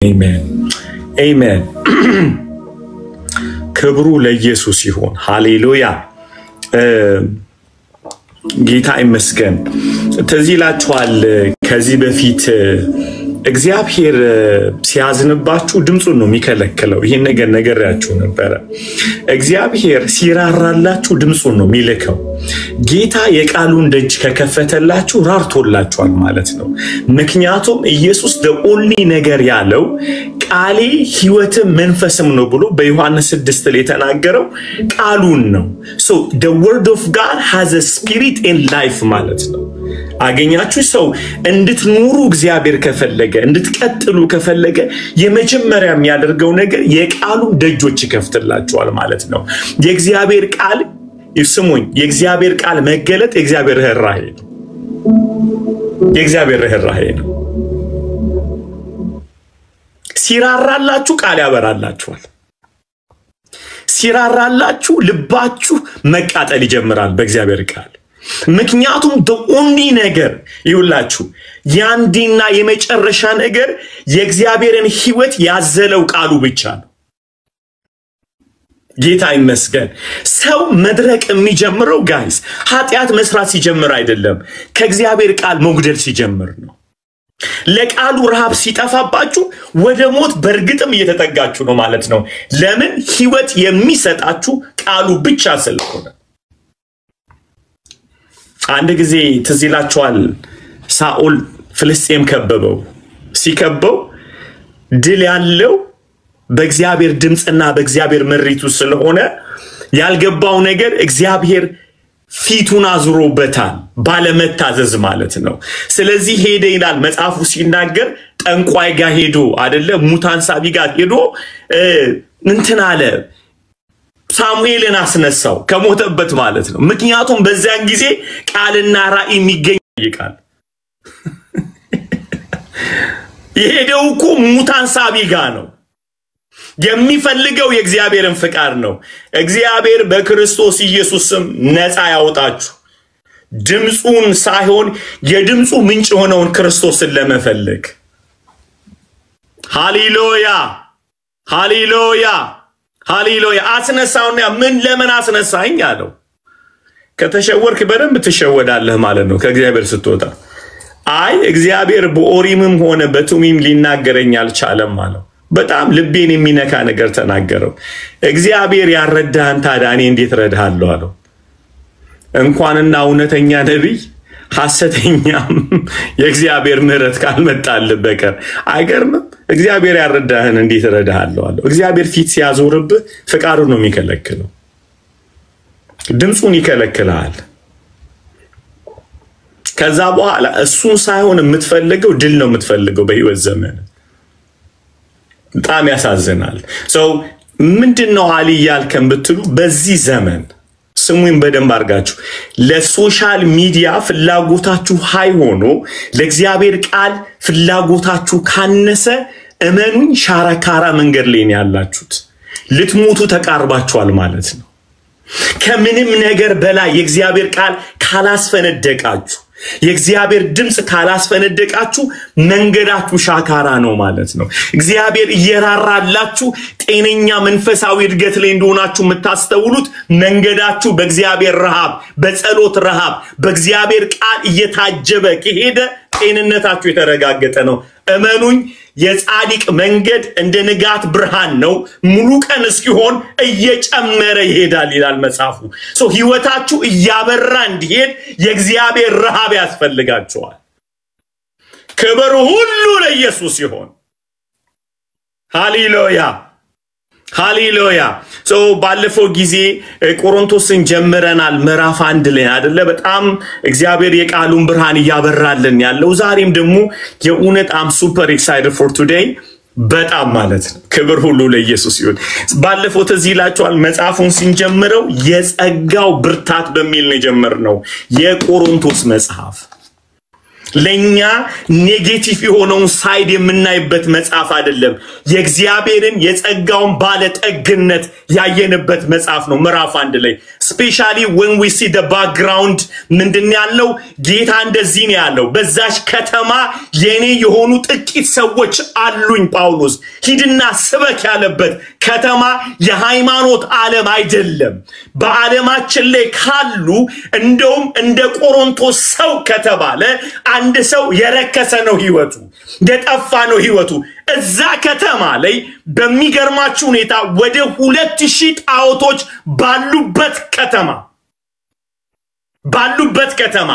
Amen. Amen. ክብሩ ለኢየሱስ ይሁን። ሃሌሉያ። ጌታ ይመስገን። ተዚላችኋል ከዚህ በፊት እግዚአብሔር ሲያዝንባችሁ ድምጹን ነው የሚከለክለው። ይሄን ነገር ያችሁ ነበር። እግዚአብሔር ሲራራላችሁ ድምጹን ነው የሚልከው። ጌታ የቃሉን ደጅ ከከፈተላችሁ ራርቶላችኋል ማለት ነው። ምክንያቱም ኢየሱስ the only ነገር ያለው ቃሌ ሕይወትም መንፈስም ነው ብሎ በዮሐንስ 6 ላይ ተናገረው ቃሉን ነው። So the word of God has a spirit and life ማለት ነው። አገኛችሁ ሰው እንድትኖሩ እግዚአብሔር ከፈለገ እንድትቀጥሉ ከፈለገ የመጀመሪያ የሚያደርገው ነገር የቃሉን ደጆች ይከፍትላችኋል ማለት ነው። የእግዚአብሔር ቃል ይስሙኝ፣ የእግዚአብሔር ቃል መገለጥ የእግዚአብሔር ራእይ ነው። የእግዚአብሔር ራእይ ነው። ሲራራላችሁ ቃል ያበራላችኋል። ሲራራላችሁ ልባችሁ መቃጠል ይጀምራል በእግዚአብሔር ቃል። ምክንያቱም the only ነገር ይውላችሁ ያንዲና የመጨረሻ ነገር የእግዚአብሔርን ሕይወት ያዘለው ቃሉ ብቻ ነው። ጌታ ይመስገን። ሰው መድረቅ የሚጀምረው ጋይስ ኃጢአት መስራት ሲጀምር አይደለም፣ ከእግዚአብሔር ቃል መጉደል ሲጀምር ነው። ለቃሉ ረሃብ ሲጠፋባችሁ ወደ ሞት በርግጥም እየተጠጋችሁ ነው ማለት ነው። ለምን? ሕይወት የሚሰጣችሁ ቃሉ ብቻ ስለሆነ። አንድ ጊዜ ትዝ ይላችኋል ሳኦል ፍልስጤም ከበበው። ሲከበው ድል ያለው በእግዚአብሔር ድምጽና በእግዚአብሔር መሪቱ ስለሆነ ያልገባው ነገር እግዚአብሔር ፊቱን አዙሮበታል ባለመታዘዝ ማለት ነው። ስለዚህ ሄደ ይላል መጽሐፉ ሲናገር ጠንቋይ ጋር ሄዶ አይደለ ሙታን ሳቢ ጋር ሄዶ እንትን አለ ሳሙኤልን አስነሳው ከሞተበት ማለት ነው። ምክንያቱም በዛን ጊዜ ቃልና ራእይ የሚገኝ ይቃል የሄደው እኮ ሙታን ሳቢ ጋር ነው። የሚፈልገው የእግዚአብሔርን ፍቃድ ነው። እግዚአብሔር በክርስቶስ ኢየሱስም ነፃ ያወጣችሁ ድምጹን ሳይሆን የድምጹ ምንጭ ሆነውን ክርስቶስን ለመፈለግ። ሃሌሉያ ሃሌሉያ ሃሌሉያ። አስነሳውና ምን ለምን አስነሳኝ አለው። ከተሸወርክ በደንብ ትሸወዳለህ ማለት ነው ከእግዚአብሔር ስትወጣ። አይ እግዚአብሔር በኦሪምም ሆነ በቱሚም ሊናገረኝ አልቻለም ማለት በጣም ልቤን የሚነካ ነገር ተናገረው። እግዚአብሔር ያረዳህን ታዲያ እኔ እንዴት ረዳሃለሁ አለው። እንኳንና እውነተኛ ነብይ ሐሰተኛም የእግዚአብሔር ምሕረት ካልመጣልህ በቀር አይገርምም። እግዚአብሔር ያረዳህን እንዴት ረዳሃለሁ አለው። እግዚአብሔር ፊት ሲያዞርብህ ፍቃዱን ነው የሚከለክለው፣ ድምጹን ይከለክላል። ከዛ በኋላ እሱን ሳይሆን የምትፈልገው ድል ነው የምትፈልገው በህይወት ዘመን። በጣም ያሳዝናል። ሰው ምንድነው አሊ ያልከን ብትሉ በዚህ ዘመን ስሙን በደንብ አርጋችሁ ለሶሻል ሚዲያ ፍላጎታችሁ ሃይ ሆኖ ለእግዚአብሔር ቃል ፍላጎታችሁ ካነሰ እመኑኝ ሻራካራ መንገድ ላይ ያላችሁት ልትሞቱ ተቃርባችኋል ማለት ነው። ከምንም ነገር በላይ የእግዚአብሔር ቃል ካላስፈነደቃችሁ የእግዚአብሔር ድምጽ ካላስፈነደቃችሁ መንገዳችሁ ሻካራ ነው ማለት ነው። እግዚአብሔር እየራራላችሁ ጤነኛ መንፈሳዊ እድገት ላይ እንደሆናችሁ የምታስተውሉት መንገዳችሁ በእግዚአብሔር ረሃብ፣ በጸሎት ረሃብ፣ በእግዚአብሔር ቃል እየታጀበ ከሄደ ጤንነታችሁ የተረጋገጠ ነው። እመኑኝ የጻድቅ መንገድ እንደ ንጋት ብርሃን ነው፣ ሙሉ ቀን እስኪሆን እየጨመረ ይሄዳል ይላል መጽሐፉ። ህይወታችሁ እያበራ እንዲሄድ የእግዚአብሔር ረሃብ ያስፈልጋችኋል። ክብር ሁሉ ለኢየሱስ ይሁን። ሃሌሉያ ሃሌሉያ። ባለፈው ጊዜ ቆሮንቶስን ጀምረናል ምዕራፍ 1 ላይ አይደለ? በጣም እግዚአብሔር የቃሉን ብርሃን ያበራልን ያለው። ዛሬም ደግሞ የኡነት አም ሱፐር ኤክሳይትድ ፎር ቱዴይ በጣም ማለት ነው። ክብር ሁሉ ለኢየሱስ ይሁን። ባለፈው ተዚላችኋል መጽሐፉን ሲንጀምረው የጸጋው ብርታት በሚል ነው የጀመርነው የቆሮንቶስ መጽሐፍ። ለኛ ኔጌቲቭ የሆነውን ሳይድ የምናይበት መጽሐፍ አይደለም፣ የእግዚአብሔርን የጸጋውን ባለጠግነት ያየንበት መጽሐፍ ነው ምዕራፍ 1 ላይ። especially when we see the background ምንድነው ያለው ጌታ እንደዚህ ነው ያለው በዛች ከተማ የኔ የሆኑ ጥቂት ሰዎች አሉኝ ጳውሎስ ሂድና ስበክ ያለበት ከተማ የሃይማኖት ዓለም አይደለም በዓለማችን ላይ ካሉ እንደውም እንደ ቆሮንቶስ ሰው ከተባለ አንድ ሰው የረከሰ ነው ህይወቱ የጠፋ ነው ህይወቱ እዛ ከተማ ላይ በሚገርማችሁ ሁኔታ ወደ 2000 ጣዖቶች ባሉበት ከተማ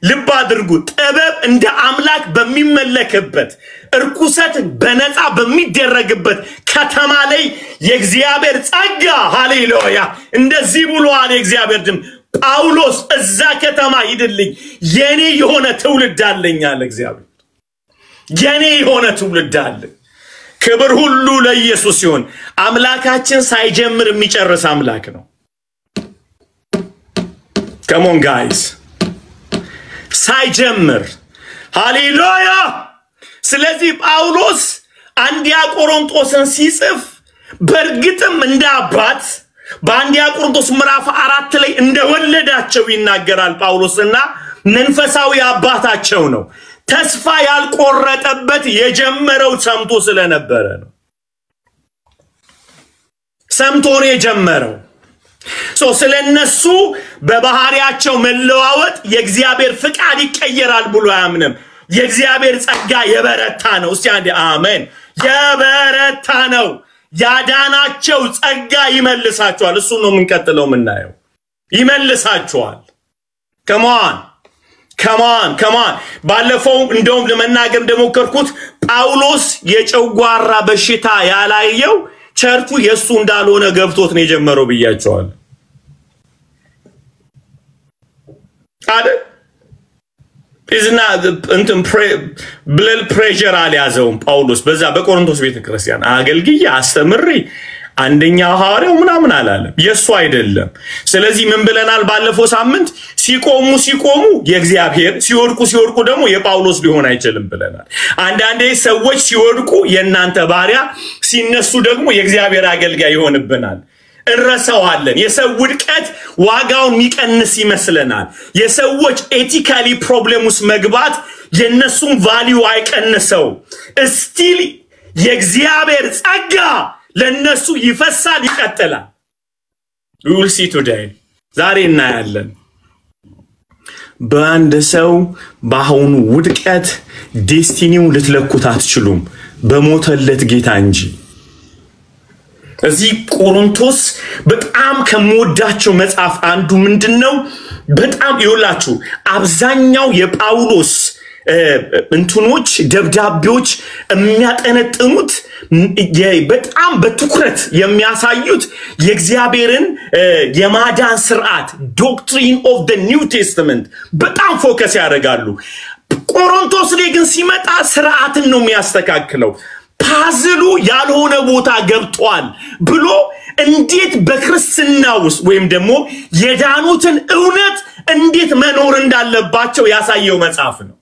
ልብ አድርጉ ጥበብ እንደ አምላክ በሚመለክበት እርኩሰት በነፃ በሚደረግበት ከተማ ላይ የእግዚአብሔር ጸጋ ሃሌሉያ እንደዚህ ብሏል የእግዚአብሔር ድም ጳውሎስ እዛ ከተማ ሂድልኝ የኔ የሆነ ትውልድ አለኝ አለ እግዚአብሔር የኔ የሆነ ትውልድ አለ ክብር ሁሉ ለኢየሱስ ይሁን አምላካችን ሳይጀምር የሚጨርስ አምላክ ነው come on guys ሳይጀምር ሃሌሉያ ስለዚህ ጳውሎስ አንዲያ ቆሮንቶስን ሲጽፍ በርግጥም እንደ አባት በአንዲያ ቆሮንቶስ ምዕራፍ 4 ላይ እንደወለዳቸው ይናገራል ጳውሎስና መንፈሳዊ አባታቸው ነው ተስፋ ያልቆረጠበት የጀመረው ሰምቶ ስለነበረ ነው ሰምቶ ነው የጀመረው ስለነሱ በባህሪያቸው መለዋወጥ የእግዚአብሔር ፍቃድ ይቀየራል ብሎ ያምንም የእግዚአብሔር ጸጋ የበረታ ነው እስቲ አንዴ አሜን የበረታ ነው ያዳናቸው ጸጋ ይመልሳቸዋል እሱ ነው ምንቀጥለው ምናየው ይመልሳቸዋል come on ባለፈው እንደውም ለመናገር እንደሞከርኩት ጳውሎስ የጨጓራ በሽታ ያላየው ቸርቹ የሱ እንዳልሆነ ገብቶት ነው የጀመረው ብያቸዋል አይደል ኢዝና እንትን ብለድ ፕሬሸር አልያዘው ጳውሎስ በዛ በቆሮንቶስ ቤተክርስቲያን አገልግዬ አስተምሪ አንደኛ ሐዋርያው ምናምን አላለም የሱ አይደለም ስለዚህ ምን ብለናል ባለፈው ሳምንት ሲቆሙ የእግዚአብሔር ሲወድቁ ደግሞ የጳውሎስ ሊሆን አይችልም ብለናል አንዳንዴ ሰዎች ሲወድቁ የናንተ ባሪያ ሲነሱ ደግሞ የእግዚአብሔር አገልጋይ ይሆንብናል እረሳዋለን የሰው ውድቀት ዋጋውን የሚቀንስ ይመስለናል የሰዎች ኤቲካሊ ፕሮብሌምስ መግባት የነሱን ቫልዩ አይቀንሰው ስቲል የእግዚአብሔር ጸጋ ለነሱ ይፈሳል ይቀጥላል we will see today ዛሬ እናያለን በአንድ ሰው ባሁን ውድቀት ዴስቲኒው ልትለኩት አትችሉም በሞተለት ጌታ እንጂ እዚህ ቆሮንቶስ በጣም ከመወዳቸው መጽሐፍ አንዱ ምንድነው በጣም ይውላችሁ አብዛኛው የጳውሎስ እንትኖች ደብዳቤዎች የሚያጠነጥኑት በጣም በትኩረት የሚያሳዩት የእግዚአብሔርን የማዳን ሥርዓት doctrine of the New Testament በጣም ፎከስ ያደርጋሉ ቆሮንቶስ ላይ ግን ሲመጣ ሥርዓትን ነው የሚያስተካክለው ፓዝሉ ያልሆነ ቦታ ገብቷል ብሎ እንዴት በክርስትና ውስጥ ወይም ደግሞ የዳኑትን እውነት እንዴት መኖር እንዳለባቸው ያሳየው መጽሐፍ ነው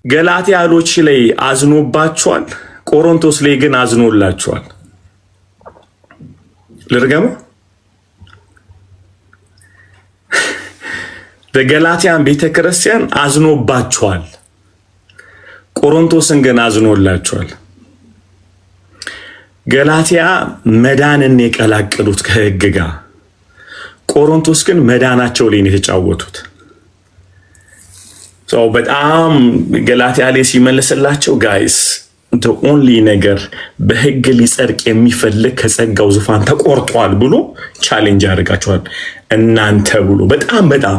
ገላትያሎች ላይ አዝኖባቸዋል ቆሮንቶስ ላይ ግን አዝኖላቸዋል ለርገሙ በገላትያን ቤተክርስቲያን አዝኖባቸዋል ቆሮንቶስን ግን አዝኖላቸዋል ገላትያ መዳንን የቀላቀሉት ከሕግ ጋር ቆሮንቶስ ግን መዳናቸው ላይ ነው የተጫወቱት So በጣም ገላትያ ላይ ሲመለስላቸው guys the only ነገር በሕግ ሊጸድቅ የሚፈልግ ከጸጋው ዙፋን ተቆርጧል ብሎ ቻሌንጅ ያደርጋቸዋል እናንተ ብሎ በጣም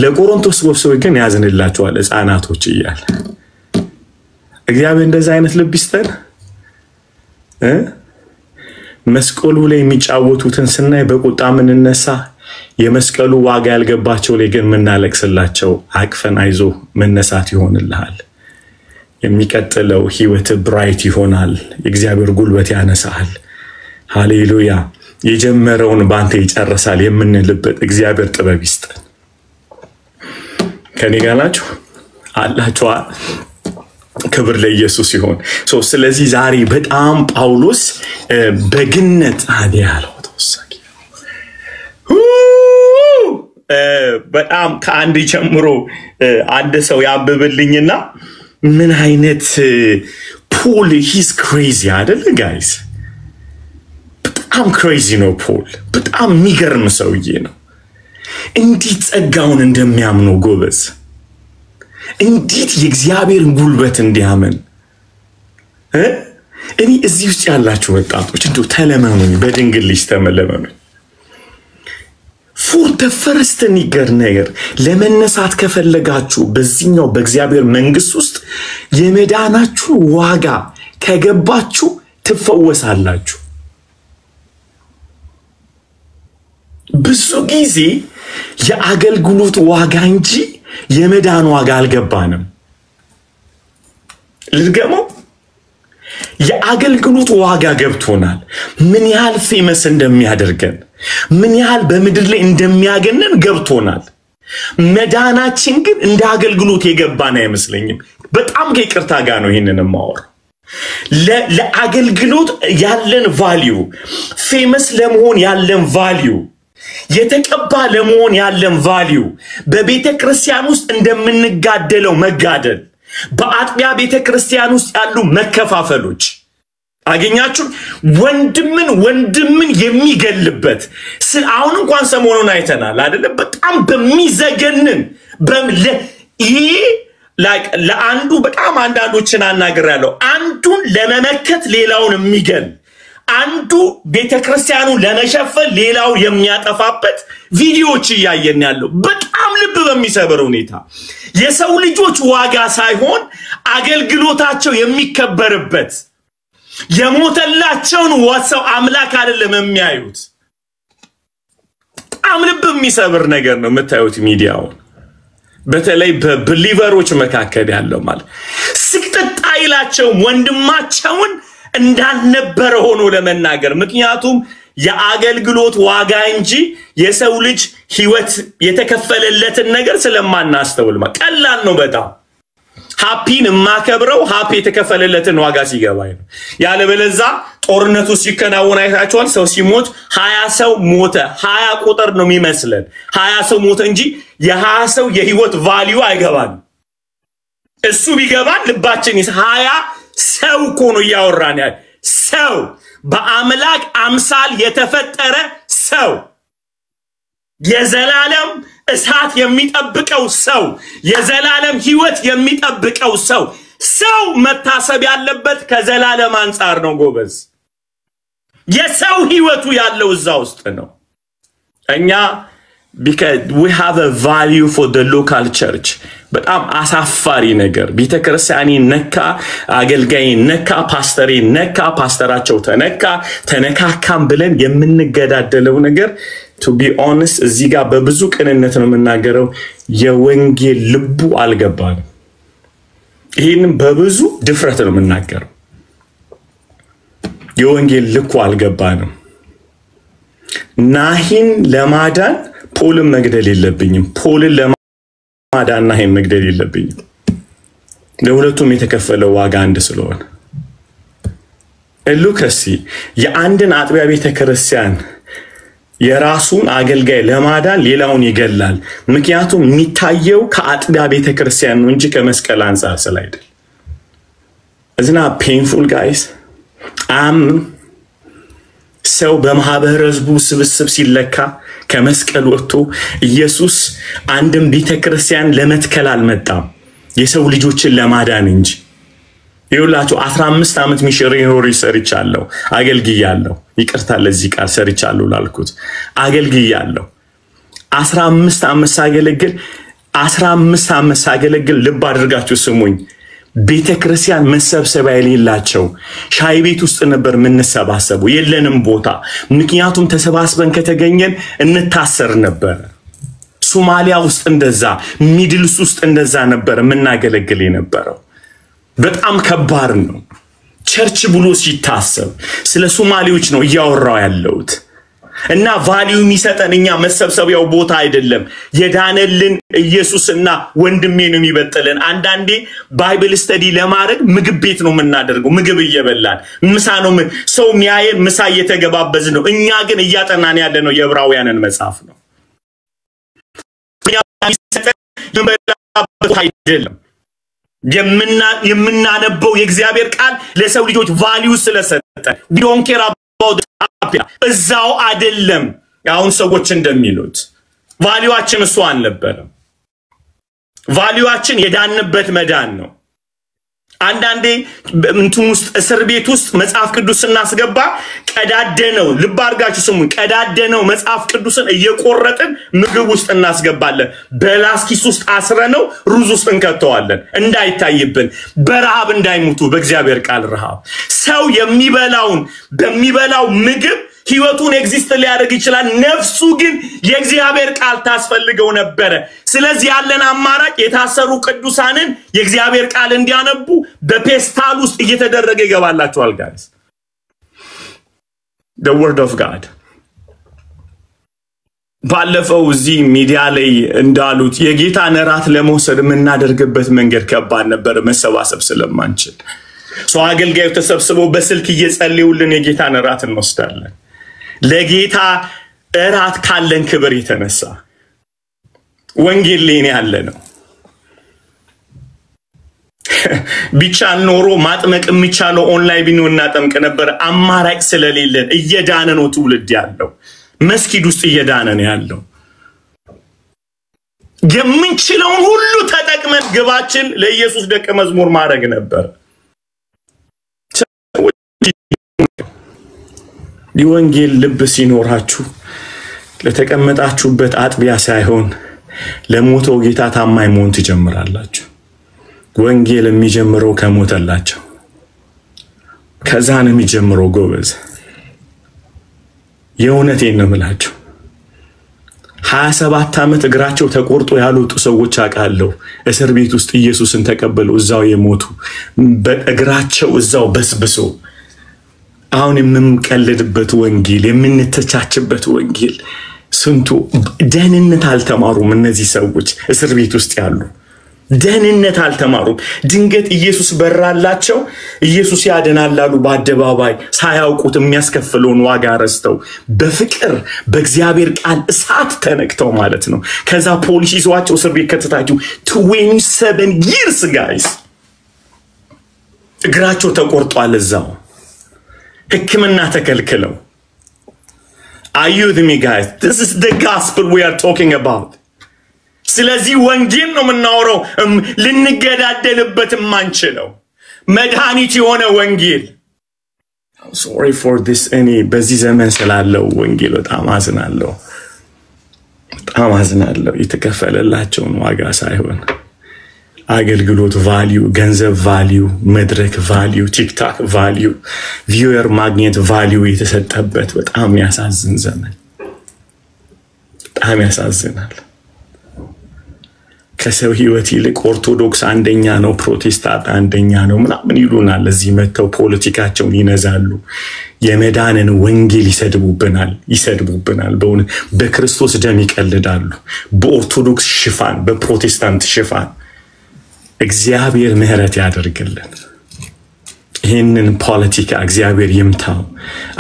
ለቆሮንቶስ ሰዎች ግን ያዝንላቸዋል ሕፃናቶች ይያል እግዚአብሔር እንደዛ አይነት ልብ ይስጠን መስቀሉ ላይ የሚጫወቱትን ስናይ በቁጣ ምንነሳ የመስቀሉ ዋጋ ያልገባቸው ላይ ግን ምናለቅስላቸው አቅፈን አይዞ መነሳት ይሆንልሃል የሚቀጥለው ህይወት ብራይት ይሆናል እግዚአብሔር ጉልበት ያነሳል ሃሌሉያ የጀመረውን ባንተ ይጨርሳል የምንልበት እግዚአብሔር ጥበብ ይስጠን ከኔ ጋር ናችሁ አላችሁ ክብር ለኢየሱስ ይሁን ስለዚህ ዛሬ በጣም ጳውሎስ በግነት አዲያለው ተወሰቂ በጣም ከአንድ ጀምሮ አንድ ሰው ያንብብልኝና ምን አይነት ፖል ሂስ ክሬዚ አይደል ጋይስ በጣም ክሬዚ ነው ፖል በጣም የሚገርም ሰውዬ ነው እንዴት ጸጋውን እንደሚያምነው ጎበዝ እንዴት የእግዚአብሔርን ጉልበት እንዲያመን እኔ እዚህ ውስጥ ያላችሁ ወጣቶች እንደው ተለመኑኝ በድንግል ልጅ ተመለመኑ for the first ነገር ለመነሳት ከፈለጋችሁ በዚህኛው በእግዚአብሔር መንግስት ውስጥ የመዳናችሁ ዋጋ ከገባችሁ ትፈወሳላችሁ ብዙ ጊዜ የአገልግሎት ዋጋ እንጂ የመዳን ዋጋ አልገባንም ልድገመው የአገልግሎት ዋጋ ገብቶናል ምን ያህል ፌመስ እንደሚያደርገን ምን ያህል በመድር ላይ እንደሚያገነን ገብቶናል መዳናችን ግን እንደ አገልግሎት የገባን አይመስለኝም በጣም ከይቅርታ ጋር ነው ይሄንን ማወር ለአገልግሎት ያለን ቫልዩ ፌመስ ለመሆን ያለን ቫልዩ የተቀባ ለመሆን ያለን ቫልዩ በቤተ ክርስቲያን ውስጥ እንደምንጋደለው መጋደል በአጥቢያ ቤተ ክርስቲያን ውስጥ ያሉ መከፋፈሎች አገኛችሁ ወንድምን የሚገልበት አሁን እንኳን ሰሞኑን አይተናል አይደለ በጣም በሚዘገንን ለአንዱ በጣም አንዳንዶችን አናግራለሁ አንዱን ለመመከት ሌላውን የሚገል አንዱ ቤተ ክርስቲያኑን ለመሸፈን ሌላው የሚያጠፋበት ቪዲዮዎች ያያየን ያለው በጣም ልብ በሚሰበር ሁኔታ የሰው ልጆች ዋጋ ሳይሆን አገልግሎታቸው የሚከበርበት የሞተላቸውን ወሰው አምላክ አይደለም የሚያዩት በጣም ልብ የሚሰበር ነገር ነው የምታዩት ሚዲያው በተለይ በብሊቨሮች መካከል ያለው ማለት ስቅጥጥ አይላቸው ወንድማቸውን እንዳልነበረ ሆኖ ለመናገር ምክንያቱም የአገልግሎት ዋጋ እንጂ የሰው ልጅ ህይወት የተከፈለለትን ነገር ስለማናስተውል ቀላል ነው በጣም ሃፒን ማከብረው ሃፒ የተከፈለለትን ዋጋ ሲገባይ ነው ያለበለዛ ጦርነቱ ሲከናወን አይታችኋል ሰው ሲሞት 20 ሰው ሞተ 20 ቁጥር ነው የሚመስለን 20 ሰው ሞተ እንጂ የ20 ሰው የህይወት ቫልዩ አይገባም እሱ ቢገባን ልባችን 20 ሰው ኮኖ ያወራን ያለ ሰው በአምላክ አምሳል የተፈጠረ ሰው የዘላለም እሳት የሚጠብቀው ሰው የዘላለም ህይወት የሚጠብቀው ሰው መታሰብ ያለበት ከዘላለም አንፃር ነው ጎበዝ የሰው ህይወቱ ያለው እዛ ውስጥ ነው እኛ because we have a value for the local church በጣም አሳፋሪ ነገር ቤተክርስቲያኒ ነካ አገልጋይ ነካ ፓስተሪ ነካ ፓስተራቸው ተነካካም ብለን የምንገዳደለው ነገር to be honest እዚህ ጋር በብዙ ቅንነት ነው የምናገረው የወንጌል ልቡ አልገባንም ይሄን በብዙ ድፍረት ነው የምናገረው የወንጌል ልኩ አልገባንም ናሂን ለማዳን ፖልን መግደል የለብኝም ፖልን ለማዳን ናሂን መግደል የለብኝም ለሁለቱም የተከፈለው ዋጋ አንድ ስለሆነ ሉካሲ የአንድን አጥቢያ ቤተክርስቲያን የራሱን አገልጋይ ለማዳን ሌላውን ይገላል ምክንያቱም የሚታየው ከአጥቢያ ቤተክርስቲያን ነው እንጂ ከመስቀል አንፃር ስላይደል Isn't that painful guys ሰው በማህበረሰቡ ስብስብ ሲለካ ከመስቀል ወጥቶ ኢየሱስ አንድም ቤተክርስቲያን ለመትከል አልመጣም የሰው ልጆችን ለማዳን እንጂ ይውላችሁ 15 አመት ሚሽነሪ ሰርቻለሁ አገልግያለሁ ይቅርታ ለዚህ ቃል ሰርቻለሁ ላልኩት አገልግያለሁ 15 አመት ሳገለግል ልብ አድርጋችሁ ስሙኝ ቤተክርስቲያን መሰብሰቢያ የሌላቸው ሻይ ቤት ውስጥ ነበር ምንሰባሰበው የለንም ቦታ ምክንያቱም ተሰባስበን ከተገኘን እንታሰር ነበር ሶማሊያ ውስጥ እንደዛ ሚድልስ ውስጥ እንደዛ ነበር ምናገለግል የነበረው በጣም ከባድ ነው ቸርች ብሎ ሲታሰብ ስለ ሶማሊዎች ነው ያወራው ያለውት እና ቫልዩ የሚሰጠንኛ መሰብሰቢያው ቦታ አይደለም የዳነልን ኢየሱስና ወንድሜን የሚበጥልን አንዳንዴ ባይብል ስተዲ ለማድረግ ምግብ ቤት ነው የምናደርገው ምግብ እየበላን ምሳ ነው ሰው ሚያየን ምሳ እየተገባበዝ ነው እኛ ግን እያጠናን ያለ ነው የዕብራውያንን መጽሐፍ ነው አይደለም የምናነበው የእግዚአብሔር ቃል ለሰው ልጆች ቫልዩ ስለሰጠ ዶንት ኬር አባውት እዛው አይደለም አሁን ሰዎች እንደሚሉት ቫልዩአችን እሱ አልነበረም ቫልዩአችን የዳንበት መዳን ነው አንዳንዴ እንቱን ውስጥ እስር ቤት ውስጥ መጽሐፍ ቅዱስና አስገባ ቀዳደነው ልብ አርጋችሁ ስሙን ቀዳደነው መጽሐፍ ቅዱስን እየቆረጥን ምግብ ውስጥ እናስገባለን በላስኪስ ውስጥ አስረነው ሩዝ ውስጥ እንከተዋለን እንዳይታይብን በረሃብ እንዳይሞቱ በእግዚአብሔር ቃል ረሃብ ሰው በሚበላው ምግብ ህይወቱን ኤግዚስት ሊያደርግ ይችላል ነፍሱ ግን የእግዚአብሔር ቃል ታስፈልገው ነበር ስለዚህ ያለን አማራጭ የታሰሩ ቅዱሳንን የእግዚአብሔር ቃል እንዲያነቡ በፔስታል ውስጥ እየተደረገ ይገባላችኋል guys the word of god ባለፈው እዚህ ሚዲያ ላይ እንዳሉት የጌታን ራት ለመውሰድ ምናደርግበት መንገድ ከባድ ነበር መሰባሰብ ስለማንችል ሰው አገልጋዩ ተሰብስበው በስልክ እየጸለዩልን የጌታን ራት እንወስዳለን ለጌታ ራት ካለን ክብር የተነሳ ወንጌል ላይ ያለ ነው ቢቻል ኖሮ ማጥመቅ የሚቻለው ኦንላይን ቢኖርና ጠምቅ ነበር አማራጭ ስለሌለን እየዳነ ነው ትውልድ ያለው መስጊድ ውስጥ እየዳነ ነው ያለው የምንችለው ሁሉ ተጠቅመን ግባችን ለኢየሱስ ደቀ መዝሙር ማድረግ ነበር የወንጌል ልብ ሲኖራችሁ ለተቀመጣችሁበት አጥቢያ ሳይሆን ለሞተው ጌታ ታማኝ መሆን ትጀምራላችሁ ወንጌል የሚጀምረው ከሞተላቸው ከዛን የሚጀምረው ጎበዝ የእውነቴን ነው የምላችሁ 27 ዓመት እግራቸው ተቆርጦ ያሉት ሰዎች አቃለው እስር ቤት ውስጥ ኢየሱስን ተቀበሉ እዛው የሞቱ በእግራቸው እዛው በስብሶ አሁን የምንቀልድበት ወንጌል የምንተቻችበት ወንጌል ስንቱ ደህንነት አልተማሩም እነዚህ ሰዎች እስር ቤት ውስጥ ያሉ ደህንነት አልተማሩም ድንገት ኢየሱስ በራላቸው ኢየሱስ ያድናላሉ በአደባባይ ሳያውቁት የሚያስከፍለውን ዋጋ ረስተው በፍቅር በእግዚአብሔር ቃል እሳት ተነክተው ማለት ነው ከዛ ፖሊስ ይዟቸው እስር ቤት ከተታችሁ 27 years guys እግራቸው ተቆርጧል እዛው ህክምና ተከልክለው are you with me guys this is the gospel we are talking about ስለዚህ ወንጌል ነው የምናወራው ልንገዳደልበት ማንችለው መድኃኒት የሆነ ወንጌል I'm sorry for this እኔ በዚህ ዘመን ስላለው ወንጌል በጣም አዝናለሁ የተከፈለላቸውን ዋጋ ሳይሆን አገልግሎት ቫልዩ ገንዘብ ቫልዩ መድረክ ቫልዩ ቲክቶክ ቫልዩ ቪውየር ማግኔት ቫልዩ የተሰጠበት በጣም ያሳዝን ዘመን በጣም ያሳዝናል ከሰው ህይወት ይልቅ ኦርቶዶክስ አንደኛ ነው ፕሮቴስታንት አንደኛ ነው ምናምን ይሉናል እዚህ መተው ፖለቲካቸውን ይነዛሉ የመዳንን ወንጌል ይሰድቡብናል በክርስቶስ ደም ይቀልዳሉ በኦርቶዶክስ ሽፋን በፕሮቴስታንት ሽፋን እግዚአብሔር ምህረት ያደርግልን ይሄንን ፖለቲካ እግዚአብሔር ይምታው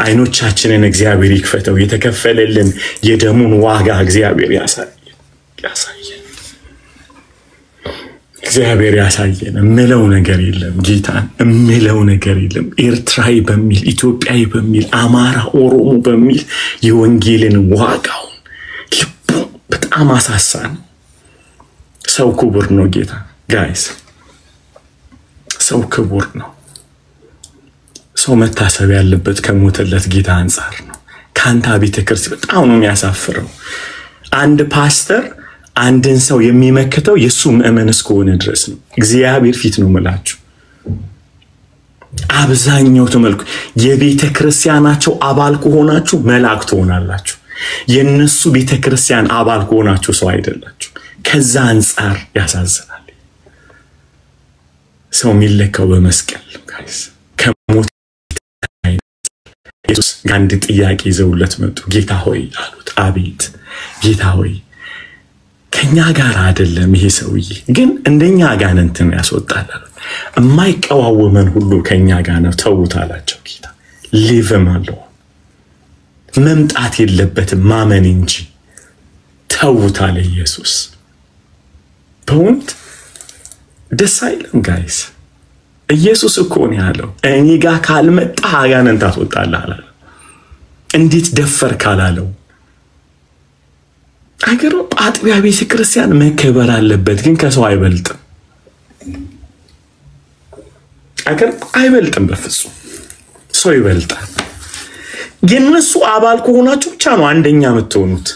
አይኖቻችንን እግዚአብሔር ይክፈተው የተከፈለልን የደሙን ዋጋ እግዚአብሔር ያሳየን እግዚአብሔር ያሳየን እምለው ነገር የለም ጌታን እምለው ነገር የለም ኤርትራይ በሚል ኢትዮጵያዊ በሚል አማራ ኦሮሞ በሚል የወንጌልን ዋጋው ልቡ በጣም አሳሳን ሰው ክቡር ነው ጌታ guys ሰው ክቡር ነው ሰው መታሰብ ያለበት ከሞተለት ጌታ አንፃር ነው ካንታ ቤተክርስቲያን በጣም ነው የሚያሳፍረው አንድ ፓስተር አንድን ሰው የሚመክተው የሱ ምእመን እስከሆነ ድረስ ነው እግዚአብሔር ፊት ነው መላችሁ አብዛኛው ተመልኩ የቤተክርስቲያናቸው አባል ከሆናችሁ መላእክት ሆናላችሁ የነሱ ቤተክርስቲያን አባል ከሆናችሁ ሰው አይደላችሁ ከዛ አንፃር ያሳዝናል ሰው የሚለካው በመስቀል ጋይስ ከሞት ኢየሱስ ጋንድ ጥያቄ ይዘውለት መጡ ጌታ ሆይ አሉት አቤት ጌታ ሆይ ከኛ ጋር አይደለም ይሄ ሰውዬ ግን እንደኛ አጋንንትን ያስወጣል የማይቀዋወመን ሁሉ ከኛ ጋር ነው ተውት አላቸው ጌታ ሊቭም አለው መምጣት የለበትም ማመን እንጂ ተውት አለ ኢየሱስ በእውነት ደስ አይልም ጋይስ። ኢየሱስ እኮ ነው ያለው እኔ ጋር ካልመጣ አጋንንት አስወጣለህ አለ። እንዴት ደፈር ካላለው አገሩ አጥቢያ ቤተ ክርስቲያን መከበር አለበት፣ ግን ከሰው አይበልጥም። አገር አይበልጥም፣ በፍጹም ሰው ይበልጣል። የነሱ አባል ከሆናችሁ ብቻ ነው አንደኛ የምትሆኑት።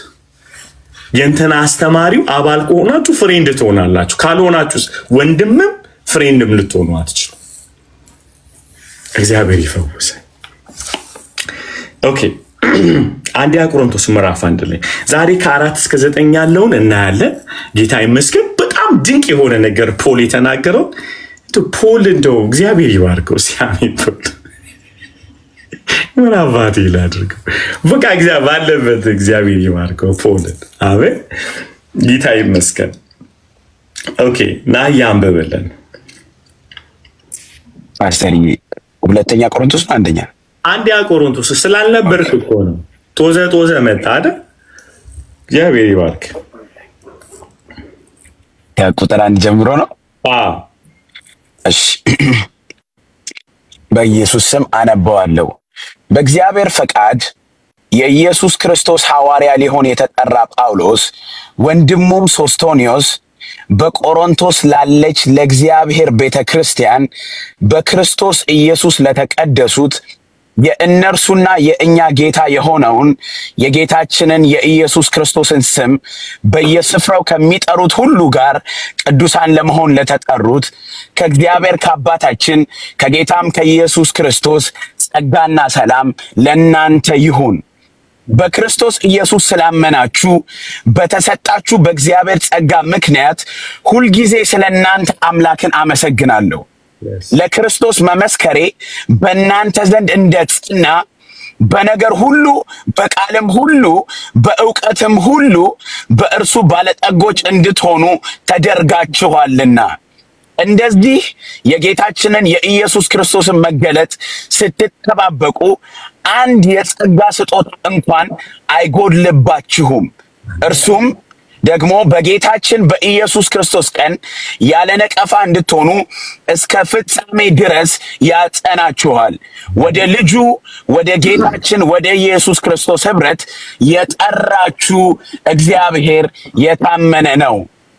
የእንትና አስተማሪው አባል ከሆናችሁ ፍሬንድ ትሆናላችሁ። ካልሆናችሁስ ወንድምም ፍሬንድም ልትሆኑ አትችሉ። እግዚአብሔር ይፈውስ። ኦኬ አንደኛ ቆሮንቶስ ምዕራፍ 1 ላይ ዛሬ ከ4 እስከ 9 ያለውን እናያለን። ጌታ ይመስገን። በጣም ድንቅ የሆነ ነገር ፖል የተናገረው ፖል እንደው እግዚአብሔር ይባርከው ሲያሜን ፖል ምን አባቴ ላድርገው በቃ እግዚአብሔር ባለበት እግዚአብሔር ይባርከው ፖል። አሜን ጌታ ይመስገን። ኦኬ ናያ አንበበለን ፓስተር ሁለተኛ ቆሮንቶስ አንደኛ ቆሮንቶስ ስላልነበርክ እኮ ነው ጦዘ መጣ አይደል? እግዚአብሔር ይባርክ። ቁጥር 1 ጀምሮ ነው። እሺ በኢየሱስ ስም አነባዋለሁ። በእግዚአብሔር ፈቃድ የኢየሱስ ክርስቶስ ሐዋርያ ሊሆን የተጠራ ጳውሎስ ወንድሙም ሶስቶኒዮስ በቆሮንቶስ ላለች ለእግዚአብሔር ቤተክርስቲያን በክርስቶስ ኢየሱስ ለተቀደሱት የእነርሱና የእኛ ጌታ የሆነውን የጌታችንን የኢየሱስ ክርስቶስን ስም በየስፍራው ከሚጠሩት ሁሉ ጋር ቅዱሳን ለመሆን ለተጠሩት ከእግዚአብሔር ከአባታችን ከጌታም ከኢየሱስ ክርስቶስ ጸጋና ሰላም ለእናንተ ይሁን። በክርስቶስ ኢየሱስ ስላመናችሁ በተሰጣችሁ በእግዚአብሔር ጸጋ ምክንያት ሁልጊዜ ስለእናንተ አምላክን አመሰግናለሁ። ለክርስቶስ መመስከሬ በእናንተ ዘንድ እንደጸና በነገር ሁሉ በቃልም ሁሉ በእውቀትም ሁሉ በእርሱ ባለጠጎች እንድትሆኑ ተደርጋችኋልና እንደዚህ የጌታችንን የኢየሱስ ክርስቶስን መገለጥ ስትጠባበቁ አንድ የጸጋ ስጦታ እንኳን አይጎድልባችሁም። እርሱም ደግሞ በጌታችን በኢየሱስ ክርስቶስ ቀን ያለ ነቀፋ እንድትሆኑ እስከ ፍጻሜ ድረስ ያጸናችኋል። ወደ ልጁ ወደ ጌታችን ወደ ኢየሱስ ክርስቶስ ህብረት የጠራችሁ እግዚአብሔር የታመነ ነው።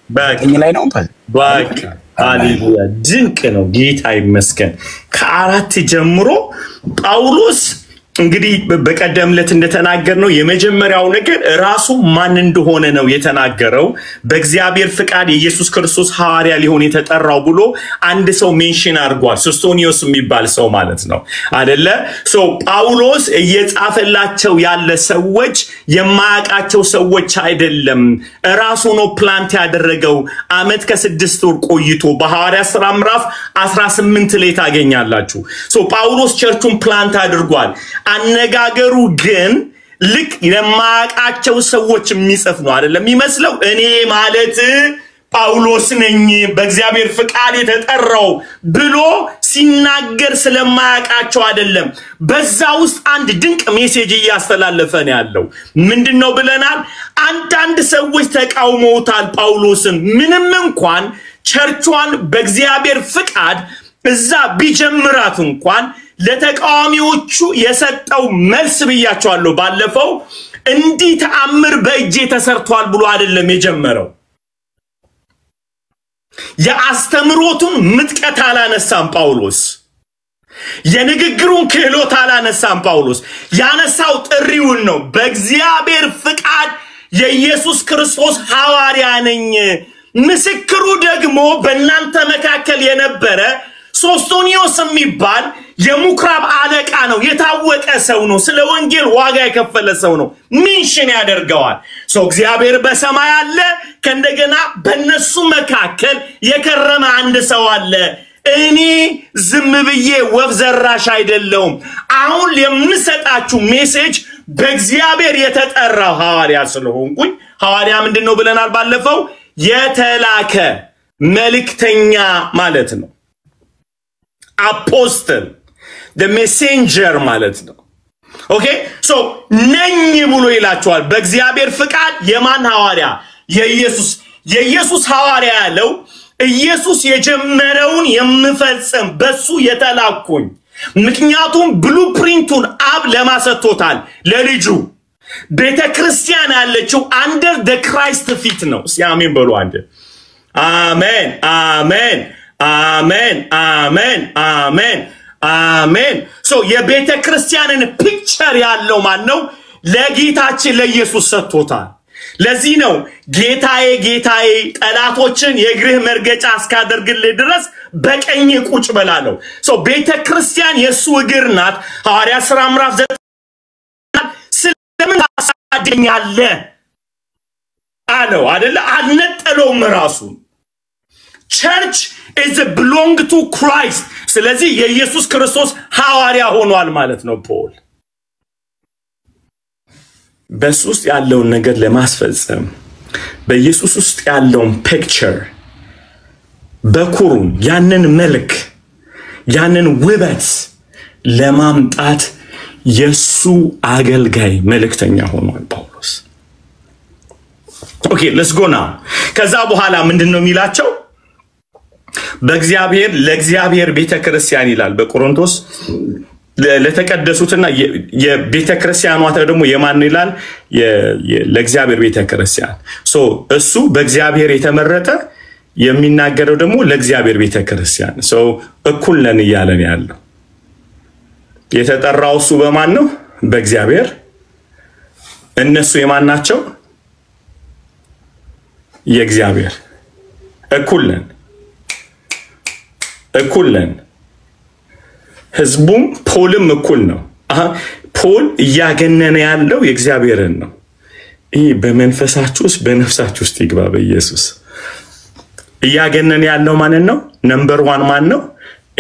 በቀኝ ላይ ነው። በቃ ሃሌሉያ ድንቅ ነው። ጌታ ይመስገን። ከ4 ጀምሮ ጳውሎስ እንግዲህ በቀደምለት እንደተናገርነው የመጀመሪያው ነገር ራሱ ማን እንደሆነ ነው የተናገረው። በእግዚአብሔር ፍቃድ ኢየሱስ ክርስቶስ ሐዋርያ ሊሆን የተጠራው ብሎ አንድ ሰው ሜንሽን አድርጓል። ሶስቶኒዮስ የሚባል ሰው ማለት ነው አይደለ? ጳውሎስ እየጻፈላቸው ያለ ሰዎች የማያውቃቸው ሰዎች አይደለም። ራሱ ነው ፕላንት ያደረገው። አመት ከ6 ወር ቆይቶ በሐዋርያት ሥራ ምዕራፍ 18 ላይ ታገኛላችሁ። ጳውሎስ ቸርቹን ፕላንት አድርጓል። አነጋገሩ ግን ልክ የማያውቃቸው ሰዎች የሚጽፍ ነው አይደለም የሚመስለው። እኔ ማለት ጳውሎስ ነኝ በእግዚአብሔር ፍቃድ የተጠራው ብሎ ሲናገር ስለማያውቃቸው አይደለም። በዛ ውስጥ አንድ ድንቅ ሜሴጅ እያስተላለፈ ነው ያለው። ምንድነው ብለናል? አንዳንድ ሰዎች ተቃውመውታል ጳውሎስን። ምንም እንኳን ቸርቿን በእግዚአብሔር ፍቃድ እዛ ቢጀምራት እንኳን ለተቃዋሚዎቹ የሰጠው መልስ ብያቸዋለሁ ባለፈው። እንዲህ ተአምር በእጄ ተሰርቷል ብሎ አይደለም የጀመረው። የአስተምሮቱን ምጥቀት አላነሳም ጳውሎስ። የንግግሩን ክህሎት አላነሳም ጳውሎስ። ያነሳው ጥሪውን ነው። በእግዚአብሔር ፍቃድ የኢየሱስ ክርስቶስ ሐዋርያ ነኝ። ምስክሩ ደግሞ በእናንተ መካከል የነበረ ሶስቶኒዮስ የሚባል የሙክራብ አለቃ ነው። የታወቀ ሰው ነው። ስለ ወንጌል ዋጋ የከፈለ ሰው ነው። ሚሽን ያደርገዋል። እግዚአብሔር በሰማይ አለ። ከእንደገና በእነሱ መካከል የከረመ አንድ ሰው አለ። እኔ ዝም ብዬ ወፍ ዘራሽ አይደለሁም። አሁን የምሰጣችሁ ሜሴጅ በእግዚአብሔር የተጠራው ሐዋርያ ስለሆንኩኝ። ሐዋርያ ምንድነው ብለናል ባለፈው? የተላከ መልእክተኛ ማለት ነው። አፖስትል the messenger ማለት ነው። ኦኬ ነኝ ብሎ ይላቸዋል። በእግዚአብሔር ፍቃድ የማን ሐዋርያ? የኢየሱስ የኢየሱስ ሐዋርያ ያለው ኢየሱስ የጀመረውን የምፈጽም በሱ የተላኩኝ ምክንያቱም ብሉፕሪንቱን አብ ለማሰጥቶታል ለልጁ ቤተክርስቲያን ያለችው under the Christ feet ነው ሲአሜን በሉ አንድ አሜን አሜን አሜን አሜን አሜን አሜን ሶ የቤተክርስቲያንን ፒክቸር ያለው ማን ነው ለጌታችን ለኢየሱስ ሰጥቶታል ለዚህ ነው ጌታዬ ጌታዬ ጠላቶችን የእግርህ መርገጫ እስካደርግልህ ድረስ በቀኝ ቁጭ በላለው ሶ ቤተክርስቲያን የሱ እግር ናት ሐዋርያ ሥራ ምዕራፍ 9 ስለምን ታሳደኛለህ አለው አይደለ አልነጠለውም ራሱ church is belong to Christ ስለዚህ የኢየሱስ ክርስቶስ ሐዋርያ ሆኗል ማለት ነው ፖል በሱ ውስጥ ያለውን ነገር ለማስፈጸም በኢየሱስ ውስጥ ያለውን ፒክቸር በኩሩን ያንን መልክ ያንን ውበት ለማምጣት የሱ አገልጋይ መልእክተኛ ሆኗል ጳውሎስ ኦኬ let's go now ከዛ በኋላ ምንድነው የሚላቸው በእግዚአብሔር ለእግዚአብሔር ቤተክርስቲያን ይላል በቆሮንቶስ ለተቀደሱትና የቤተክርስቲያኗ ደግሞ የማን ይላል ለእግዚአብሔር ቤተክርስቲያን ሶ እሱ በእግዚአብሔር የተመረጠ የሚናገረው ደግሞ ለእግዚአብሔር ቤተክርስቲያን ሶ እኩል ነን ይያለን ያለው የተጠራው እሱ በማን ነው በእግዚአብሔር እነሱ የማን ናቸው የእግዚአብሔር እኩል ነን ህዝቡም ፖልም እኩል ነው ፖል ያገነነ ያለው የእግዚአብሔርን ነው ይሄ በመንፈሳችሁስ በነፍሳችሁስ ይግባ በኢየሱስ ያገነነ ያለው ማን ነው ነምበር 1 ማን ነው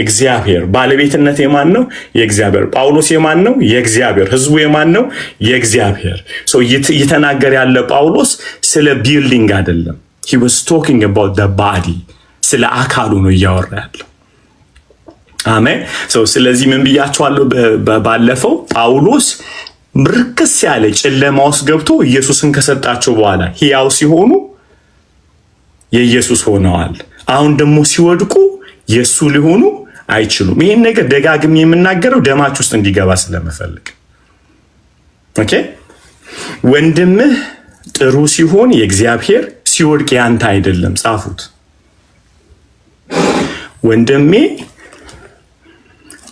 እግዚአብሔር ባለቤትነት የማን ነው የእግዚአብሔር ጳውሎስ የማን ነው የእግዚአብሔር ህዝቡ የማን ነው የእግዚአብሔር ሶ ይተናገር ያለ ጳውሎስ ስለ ቢልዲንግ አይደለም he was talking about the body ስለ አካሉ ነው ያወራ ያለው አሜን ሶ ስለዚህ ምን ብያቸዋለሁ ባለፈው ጳውሎስ ብርክስ ያለ ጨለማ ውስጥ ገብቶ ኢየሱስን ከሰጣቸው በኋላ ሕያው ሲሆኑ የኢየሱስ ሆነዋል አሁን ደግሞ ሲወድቁ የሱ ሊሆኑ አይችሉም ይሄን ነገር ደጋግሜ የምናገረው ደማችሁ ውስጥ እንዲገባ ስለመፈልግ ኦኬ ወንድምህ ጥሩ ሲሆን የእግዚአብሔር ሲወድቅ ያንተ አይደለም ጻፉት ወንድሜ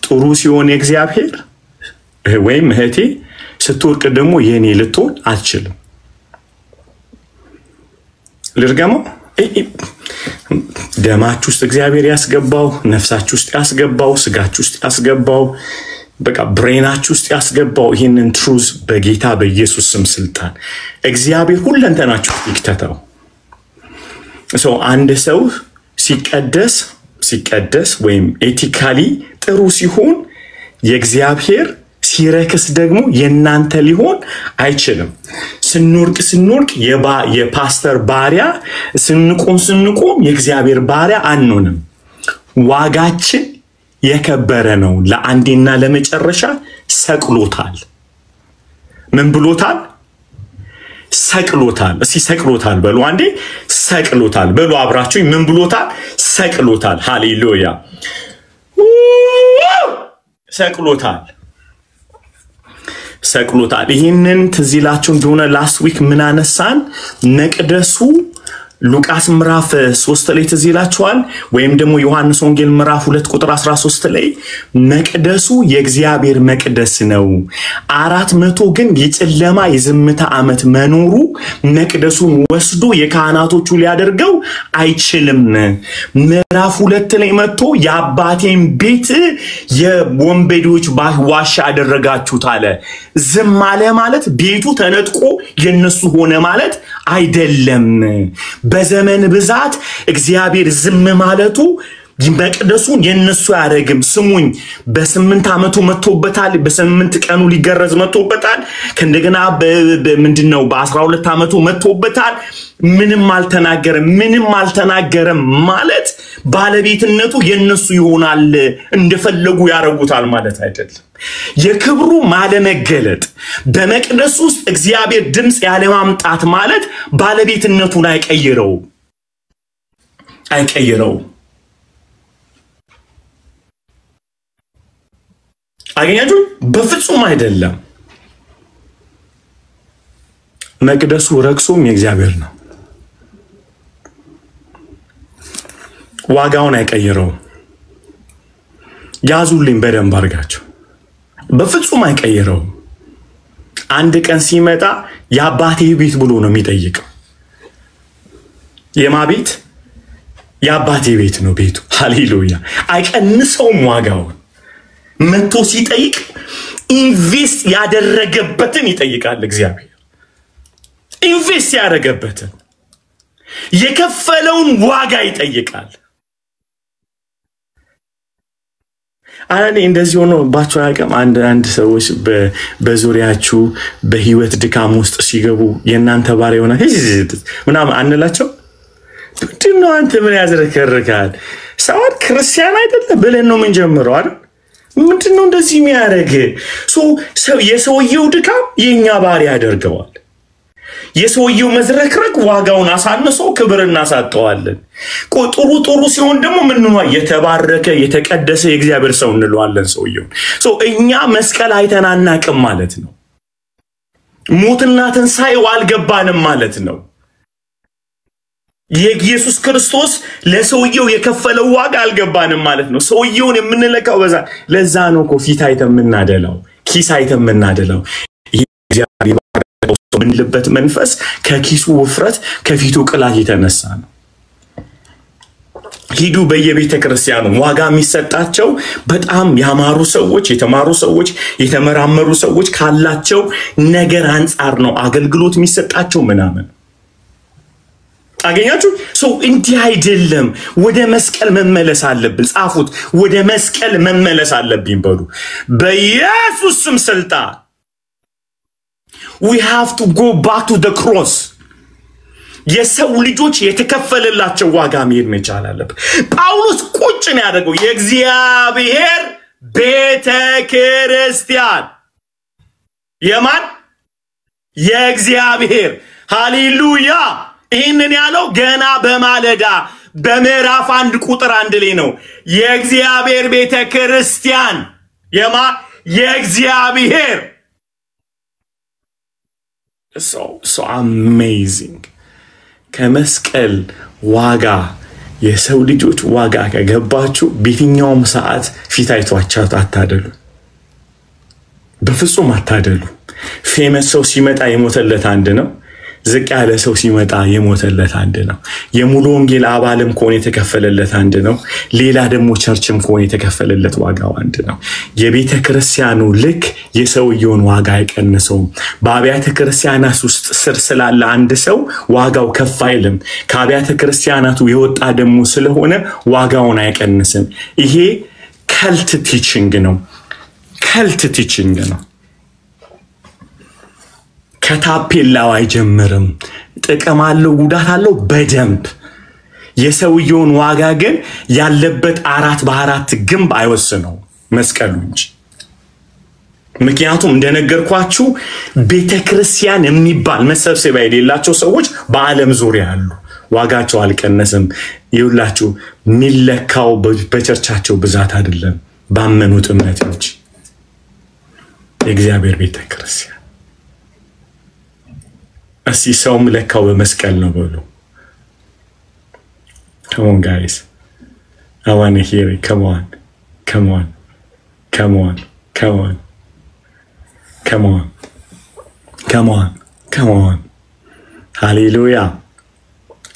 ጥሩ ሲሆን የእግዚአብሔር ወይም እህቴ ስትወርቅ ደግሞ የኔ ልትሆን አትችልም ልርገመው ደማችሁ ውስጥ እግዚአብሔር ያስገባው ነፍሳችሁ ውስጥ ያስገባው ስጋችሁ ውስጥ ያስገባው በቃ ብሬናችሁ ውስጥ ያስገባው ይሄንን ትሩዝ በጌታ በኢየሱስ ስም ስልጣን እግዚአብሔር ሁለንተናችሁ ይክተተው ሶ አንድ ሰው ሲቀደስ ወይም ኤቲካሊ ጥሩ ሲሆን የእግዚአብሔር ሲረክስ ደግሞ የናንተ ሊሆን አይችልም ስንወርቅ የፓስተር ባሪያ ስንቆም የእግዚአብሔር ባሪያ አንሆንም ዋጋችን የከበረ ነው ለአንዴና ለመጨረሻ ሰቅሎታል ምን ብሎታል ሰቅሎታል እስቲ ሰቅሎታል በሉ አንዴ ሰቅሎታል በሉ አብራችሁ ምን ብሎታል ሰቅሎታል ሃሌሉያ ሰቅሎታል ይሄንን ትዚላችሁ እንደሆነ ላስት ዊክ ምን አነሳን መቅደሱ ሉቃስ ምዕራፍ 3 ላይ ትዚላችኋል ወይም ደግሞ ዮሐንስ ወንጌል ምዕራፍ 2 ቁጥር 13 ላይ መቅደሱ የእግዚአብሔር መቅደስ ነው 400 ግን የጨለማ የዝምታ ዓመት መኖሩ መቅደሱን ወስዶ የካህናቶቹ ሊያደርገው አይችልም ምዕራፍ 2 ላይ መጥቶ የአባቴን ቤት የወንበዴዎች ዋሻ አደረጋችሁት አለ ዝም አለ ማለት ቤቱ ተነጥቆ የነሱ ሆነ ማለት አይደለም በዘመን ብዛት እግዚአብሔር ዝም ማለቱ መቅደሱን የነሱ ያረግም ስሙኝ በ8 አመቱ መጥቶበታል በ8 ቀኑ ሊገረዝ መጥቶበታል ከእንደገና ምንድነው በ12 አመቱ መጥቶበታል ምንም አልተናገረም ማለት ባለቤትነቱ የነሱ ይሆናል እንደፈለጉ ያረጉታል ማለት አይደለም የክብሩ ማለመገለጥ በመቅደሱ ውስጥ እግዚአብሔር ድምጽ ያለ ማምጣት ማለት ባለቤትነቱን አይቀይረው አይቀይረው። አገኛችሁ? በፍጹም አይደለም። መቅደሱ ረክሶም የእግዚአብሔር ነው። ዋጋውን አይቀይረው። ያዙልኝ በደንብ አድርጋችሁ። በፍጹም አይቀይረው። አንድ ቀን ሲመጣ የአባቴ ቤት ብሎ ነው የሚጠይቀው። የማ ቤት? የአባቴ ቤት ነው ቤቱ። ሃሌሉያ። አይቀንሰውም ዋጋውን። መጥቶ ሲጠይቅ ኢንቨስት ያደረገበትን ይጠይቃል እግዚአብሔር። ኢንቨስት ያደረገበትን የከፈለውን ዋጋ ይጠይቃል። አላኔ እንደዚህ ሆኖ ባቸው ያቀም አንድ ሰዎች በዙሪያችሁ በህይወት ድካም ውስጥ ሲገቡ የናንተ ባሪያ ሆነ ምናምን አንላቸው። ምንድነው አንተ ምን ያዝረከርካል? ሰው ክርስቲያን አይደለም ብለን ነው ምን ጀምረው አይደል? ምንድነው እንደዚህ የሚያደርግ? ሰው የሰውየው ድካም የኛ ባሪያ ያደርገዋል። የሰውየው መዝረክረክ ዋጋውን አሳንሶ ክብር እናሳጠዋለን። ጥሩ ሲሆን ደግሞ ምን ነው የተባረከ የተቀደሰ የእግዚአብሔር ሰው እንለዋለን ሰውየው። እኛ መስቀል አይተን አናቅም ማለት ነው። ሞትና ትንሣኤው አልገባንም ማለት ነው። የኢየሱስ ክርስቶስ ለሰውየው የከፈለው ዋጋ አልገባንም ማለት ነው። ሰውየውን የምንለካው በዛ ለዛ ነው እኮ ፊት አይተን የምናደላው፣ ኪስ አይተን የምናደላው። እግዚአብሔር ምንልበት መንፈስ ከኪሱ ውፍረት ከፊቱ ቅላት የተነሳ ነው። ሂዱ በየቤተ ክርስቲያኑ ዋጋ የሚሰጣቸው በጣም ያማሩ ሰዎች፣ የተማሩ ሰዎች፣ የተመራመሩ ሰዎች ካላቸው ነገር አንፃር ነው አገልግሎት የሚሰጣቸው ምናምን። አገኛችሁ? እንዲህ አይደለም። ወደ መስቀል መመለስ አለብን። ጻፉት። ወደ መስቀል መመለስ አለብን በሉ። በኢየሱስ ስም ስልጣን we have to go back to the cross። የሰው ልጆች የተከፈለላቸው ዋጋ መሄድ መቻል አለበት። ጳውሎስ ቁጭ ነው ያደረገው የእግዚአብሔር ቤተ ክርስቲያን። የማን? የእግዚአብሔር። ሃሌሉያ። ይህንን ያለው ገና በማለዳ በምዕራፍ 1 ቁጥር 1 ላይ ነው። የእግዚአብሔር ቤተ ክርስቲያን የማ? የእግዚአብሔር። so amazing። ከመስቀል ዋጋ የሰው ልጆች ዋጋ ከገባችሁ በየትኛውም ሰዓት ፊት አይቷችሁ አታደሉ። በፍጹም አታደሉ። ፌመስ ሰው ሲመጣ የሞተለት አንድ ነው። ዝቅ ያለ ሰው ሲመጣ የሞተለት አንድ ነው። የሙሉ ወንጌል አባልም ከሆነ የተከፈለለት አንድ ነው። ሌላ ደግሞ ቸርችም ከሆነ የተከፈለለት ዋጋው አንድ ነው። የቤተ ክርስቲያኑ ልክ የሰውየውን ዋጋ አይቀንሰውም። በአብያተ ክርስቲያናት ውስጥ ስር ስላለ አንድ ሰው ዋጋው ከፍ አይልም። ከአብያተ ክርስቲያናቱ የወጣ ደግሞ ስለሆነ ዋጋውን አይቀንስም። ይሄ ከልት ቲቺንግ ነው። ከልት ቲቺንግ ነው። ከታፔላው አይጀምርም። ጥቅም አለው ጉዳት አለው በደንብ። የሰውየውን ዋጋ ግን ያለበት 4 በ4 ግንብ አይወስነው መስቀሉ እንጂ። ምክንያቱም እንደነገርኳችሁ ቤተክርስቲያን የሚባል መሰብሰቢያ የሌላቸው ሰዎች በዓለም ዙሪያ አሉ። ዋጋቸው አልቀነሰም። ይውላችሁ ሚለካው በቸርቻቸው ብዛት አይደለም፣ ባመኑት እምነት እንጂ። የእግዚአብሔር ቤተክርስቲያን እስቲ ሰው መለካው በመስቀል ነው በሉ። Come on guys, I want to hear it. Come on, come on, come on, come on, come on, come on, come on. Hallelujah,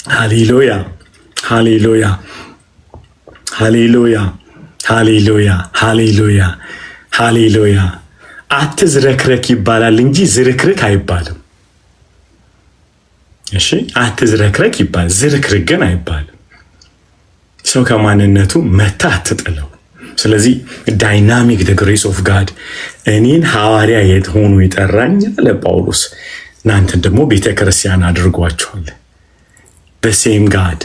hallelujah, hallelujah, hallelujah, hallelujah, hallelujah, hallelujah. አትዝረክረክ ይባላል እንጂ ዝርክርክ አይባልም። እሺ አትዝረክረክ ይባል፣ ዝርክርክ ግን አይባልም። ሰው ከማንነቱ መታ አትጥለው። ስለዚህ ዳይናሚክ the grace of God እኔን ሐዋርያ የሆኑ ይጠራኝ ለጳውሎስ እናንተን ደግሞ ቤተክርስቲያን አድርጓቸዋል። the same God,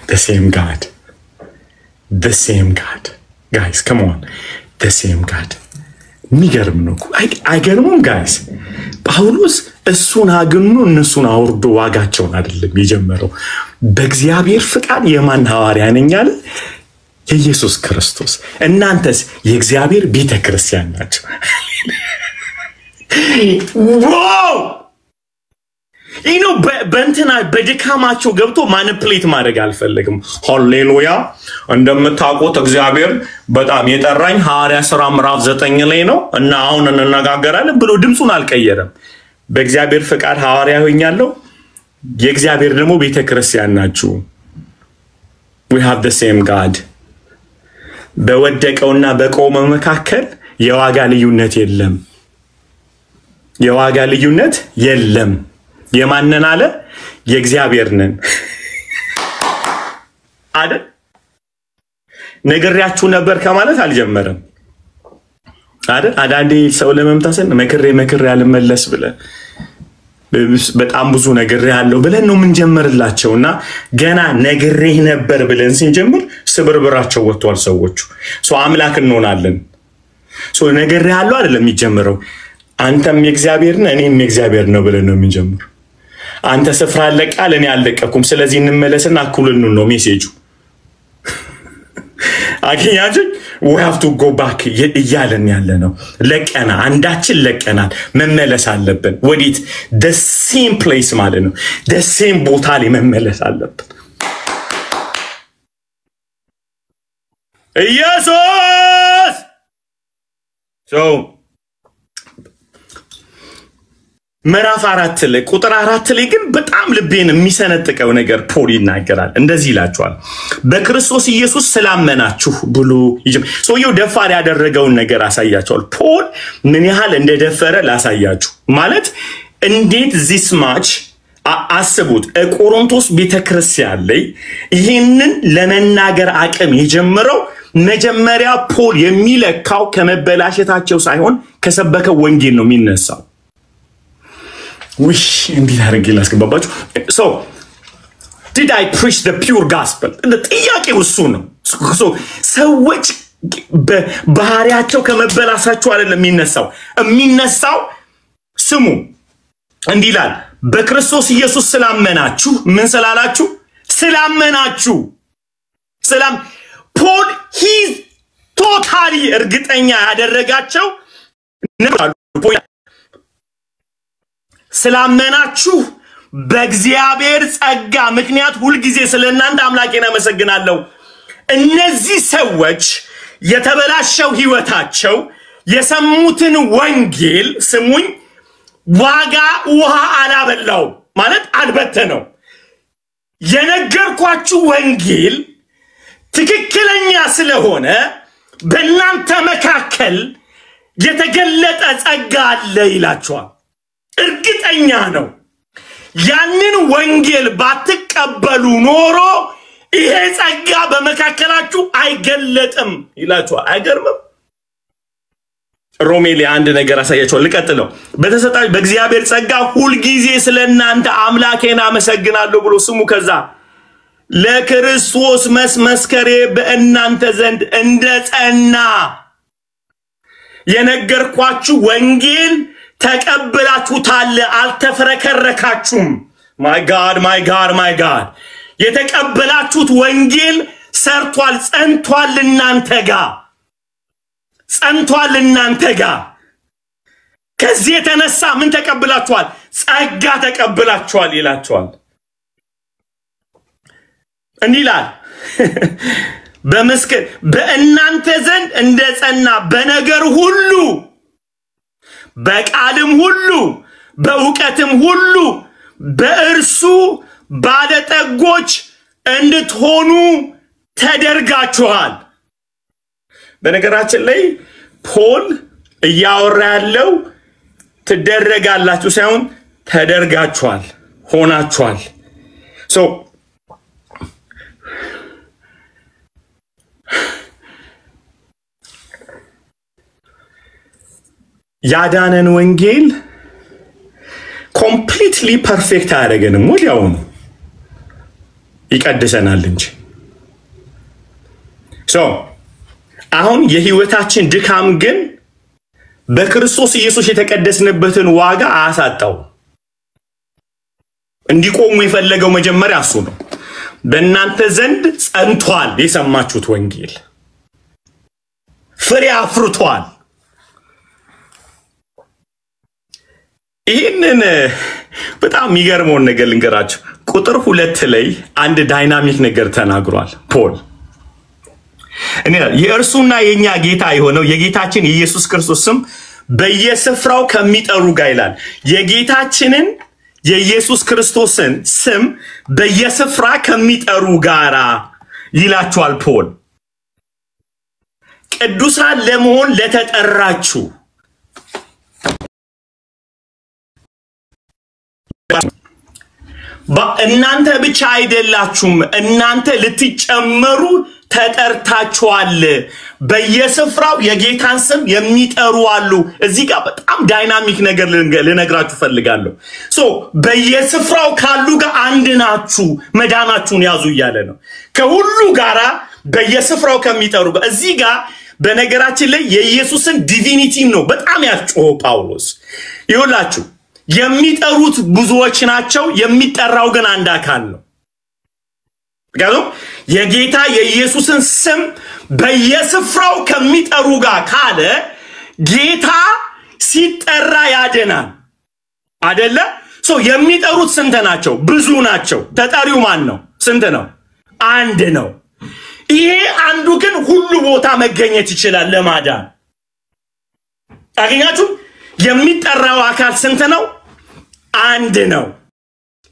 the same God, the same God. Guys, come on, the same God. ሚገርም ነው። አይገርምም ጋይስ? ጳውሎስ እሱን አግኑ እነሱን አውርዶ ዋጋቸውን አይደለም የጀመረው። በእግዚአብሔር ፍቃድ የማን ሐዋርያ ነኝ አለ? የኢየሱስ ክርስቶስ። እናንተስ የእግዚአብሔር ቤተክርስቲያን ናችሁ። ዋው! በእንትና በድካማቸው ገብቶ ማኒፕሌት ማድረግ አልፈልግም። ሃሌሉያ! እንደምታውቁት እግዚአብሔር በጣም የጠራኝ ሐዋርያ ሥራ ምዕራፍ 9 ላይ ነው እና አሁን እንነጋገራለን ብሎ ድምጹን አልቀየረም። በእግዚአብሔር ፍቃድ ሐዋርያ ሆኛለሁ፣ የእግዚአብሔር ደግሞ ቤተክርስቲያን ናችሁ። we have the same God። በወደቀውና በቆመው መካከል የዋጋ ልዩነት የለም። የዋጋ ልዩነት የለም። የማንን አለ? የእግዚአብሔር ነን አይደል? ነግሬያችሁ ነበር ከማለት አልጀመረም አይደል? አዳንዴ ሰው ለመምታሰን መክሬ ያልመለስ ብለ በጣም ብዙ ነግሬ ያለው ብለን ነው ምን ጀመርላቸውና ገና ነግሬህ ነበር ብለን ስንጀምር ስብርብራቸው ወጥቷል ሰዎቹ። አምላክ እንሆናለን። ነግሬ ያለው አይደለም የሚጀምረው። አንተም የእግዚአብሔር ነህ እኔም የእግዚአብሔር ነው ብለን ነው የምንጀምር። አንተ ስፍራ አለቃል እኔ አልለቀኩም፣ ስለዚህ እንመለስና አኩልን ነው ሜሴጁ። አገኛችሁ? we have to go back እያለን ያለ ነው። ለቀና አንዳችን ለቀናል፣ መመለስ አለብን። ወዲት the same place ማለት ነው። the same ቦታ ላይ መመለስ አለብን። ኢየሱስ ምዕራፍ 4 ላይ ቁጥር 4 ላይ ግን በጣም ልቤን የሚሰነጥቀው ነገር ፖል ይናገራል። እንደዚህ ይላችኋል፣ በክርስቶስ ኢየሱስ ስላመናችሁ ብሎ ሰውየው ደፋር ያደረገውን ነገር አሳያቸዋል። ፖል ምን ያህል እንደደፈረ ላሳያችሁ። ማለት እንዴት this much አስቡት። ቆሮንቶስ ቤተክርስቲያን ላይ ይሄንን ለመናገር አቅም የጀመረው መጀመሪያ ፖል የሚለካው ከመበላሸታቸው ሳይሆን ከሰበከው ወንጌል ነው የሚነሳው። እንዴት አድርጌ ላስገባባችሁ? did I preach the pure gospel? ጥያቄው እሱ ነው። ሰዎች ባህሪያቸው ከመበላሻቸው አይደለም የሚነሳው ስሙ እንዲህ ይላል፣ በክርስቶስ ኢየሱስ ስላመናችሁ። ምን ስላላችሁ? ስላመናችሁ። ፖል he's totally እርግጠኛ ያደረጋቸው ስላመናችሁ በእግዚአብሔር ጸጋ ምክንያት ሁሉ ጊዜ ስለእናንተ አምላኬን አመሰግናለሁ። እነዚህ ሰዎች የተበላሸው ህይወታቸው የሰሙትን ወንጌል ስሙኝ ዋጋ ውሃ አላበላው ማለት አልበተነው። የነገርኳችሁ ወንጌል ትክክለኛ ስለሆነ በእናንተ መካከል የተገለጠ ጸጋ አለ ይላችኋል። እርግጠኛ ነው። ያንን ወንጌል ባትቀበሉ ኖሮ ይሄ ጸጋ በመካከላችሁ አይገለጥም ይላችኋል። አይገርምም? ሮሜ ላይ አንድ ነገር አሳያችኋል። ልቀጥለው። በተሰጣችሁ በእግዚአብሔር ጸጋ ሁሉ ጊዜ ስለእናንተ አምላኬን አመሰግናለሁ ብሎ ስሙ። ከዛ ለክርስቶስ መስከሬ በእናንተ ዘንድ እንደጸና የነገርኳችሁ ወንጌል ተቀበላችሁታል፣ አልተፈረከረካችሁም። my god የተቀበላችሁት ወንጌል ሰርቷል፣ ጸንቷል እናንተ ጋር። ከዚህ የተነሳ ምን ተቀበላችኋል? ጸጋ ተቀበላችኋል ይላችኋል። እንዲላል በመስከር በእናንተ ዘንድ እንደጸና በነገር ሁሉ በቃልም ሁሉ በእውቀትም ሁሉ በእርሱ ባለጠጎች እንድትሆኑ ተደርጋችኋል። በነገራችን ላይ ፖል እያወራ ያለው ትደረጋላችሁ ሳይሆን ተደርጋችኋል፣ ሆናችኋል። ያዳነን ወንጌል ኮምፕሊትሊ ፐርፌክት አያደርገንም፣ ወዲያው ነው ይቀድሰናል እንጂ። አሁን የህይወታችን ድካም ግን በክርስቶስ ኢየሱስ የተቀደስንበትን ዋጋ አያሳጣው። እንዲቆሙ የፈለገው መጀመሪያ እሱ ነው። በእናንተ ዘንድ ጸንቷል የሰማችሁት ወንጌል ፍሬ አፍርቷል ይሄንን በጣም የሚገርመው ነገር ልንገራችሁ ቁጥር 2 ላይ አንድ ዳይናሚክ ነገር ተናግሯል ፖል እኔ የእርሱና የኛ ጌታ የሆነው የጌታችን ኢየሱስ ክርስቶስ ስም በየስፍራው ከሚጠሩ ጋር ይላል የጌታችንን የኢየሱስ ክርስቶስን ስም በየስፍራ ከሚጠሩ ጋራ ይላችኋል ፖል ቅዱሳን ለመሆን ለተጠራችሁ እናንተ ብቻ አይደላችሁም እናንተ ልትጨመሩ ተጠርታችኋል በየስፍራው የጌታን ስም የሚጠሩ አሉ እዚህ ጋር በጣም ዳይናሚክ ነገር ልነግራችሁ ፈልጋለሁ ሶ በየስፍራው ካሉ ጋር አንድ ናችሁ መዳናችሁን ያዙ ይያለ ነው ከሁሉ ጋራ በየስፍራው ከሚጠሩ እዚህ ጋር በነገራችን ላይ የኢየሱስን ዲቪኒቲ ነው በጣም ያስጮኸው ጳውሎስ ይኸውላችሁ የሚጠሩት ብዙዎች ናቸው የሚጠራው ግን አንድ አካል ነው ጋር የጌታ የኢየሱስን ስም በየስፍራው ከሚጠሩ ጋር ካለ ጌታ ሲጠራ ያደናል አይደለ ሶ የሚጠሩት ስንት ናቸው ብዙ ናቸው ተጠሪው ማን ነው ስንት ነው አንድ ነው ይሄ አንዱ ግን ሁሉ ቦታ መገኘት ይችላል ለማዳን አገኛችሁ የሚጠራው አካል ስንት ነው አንድ ነው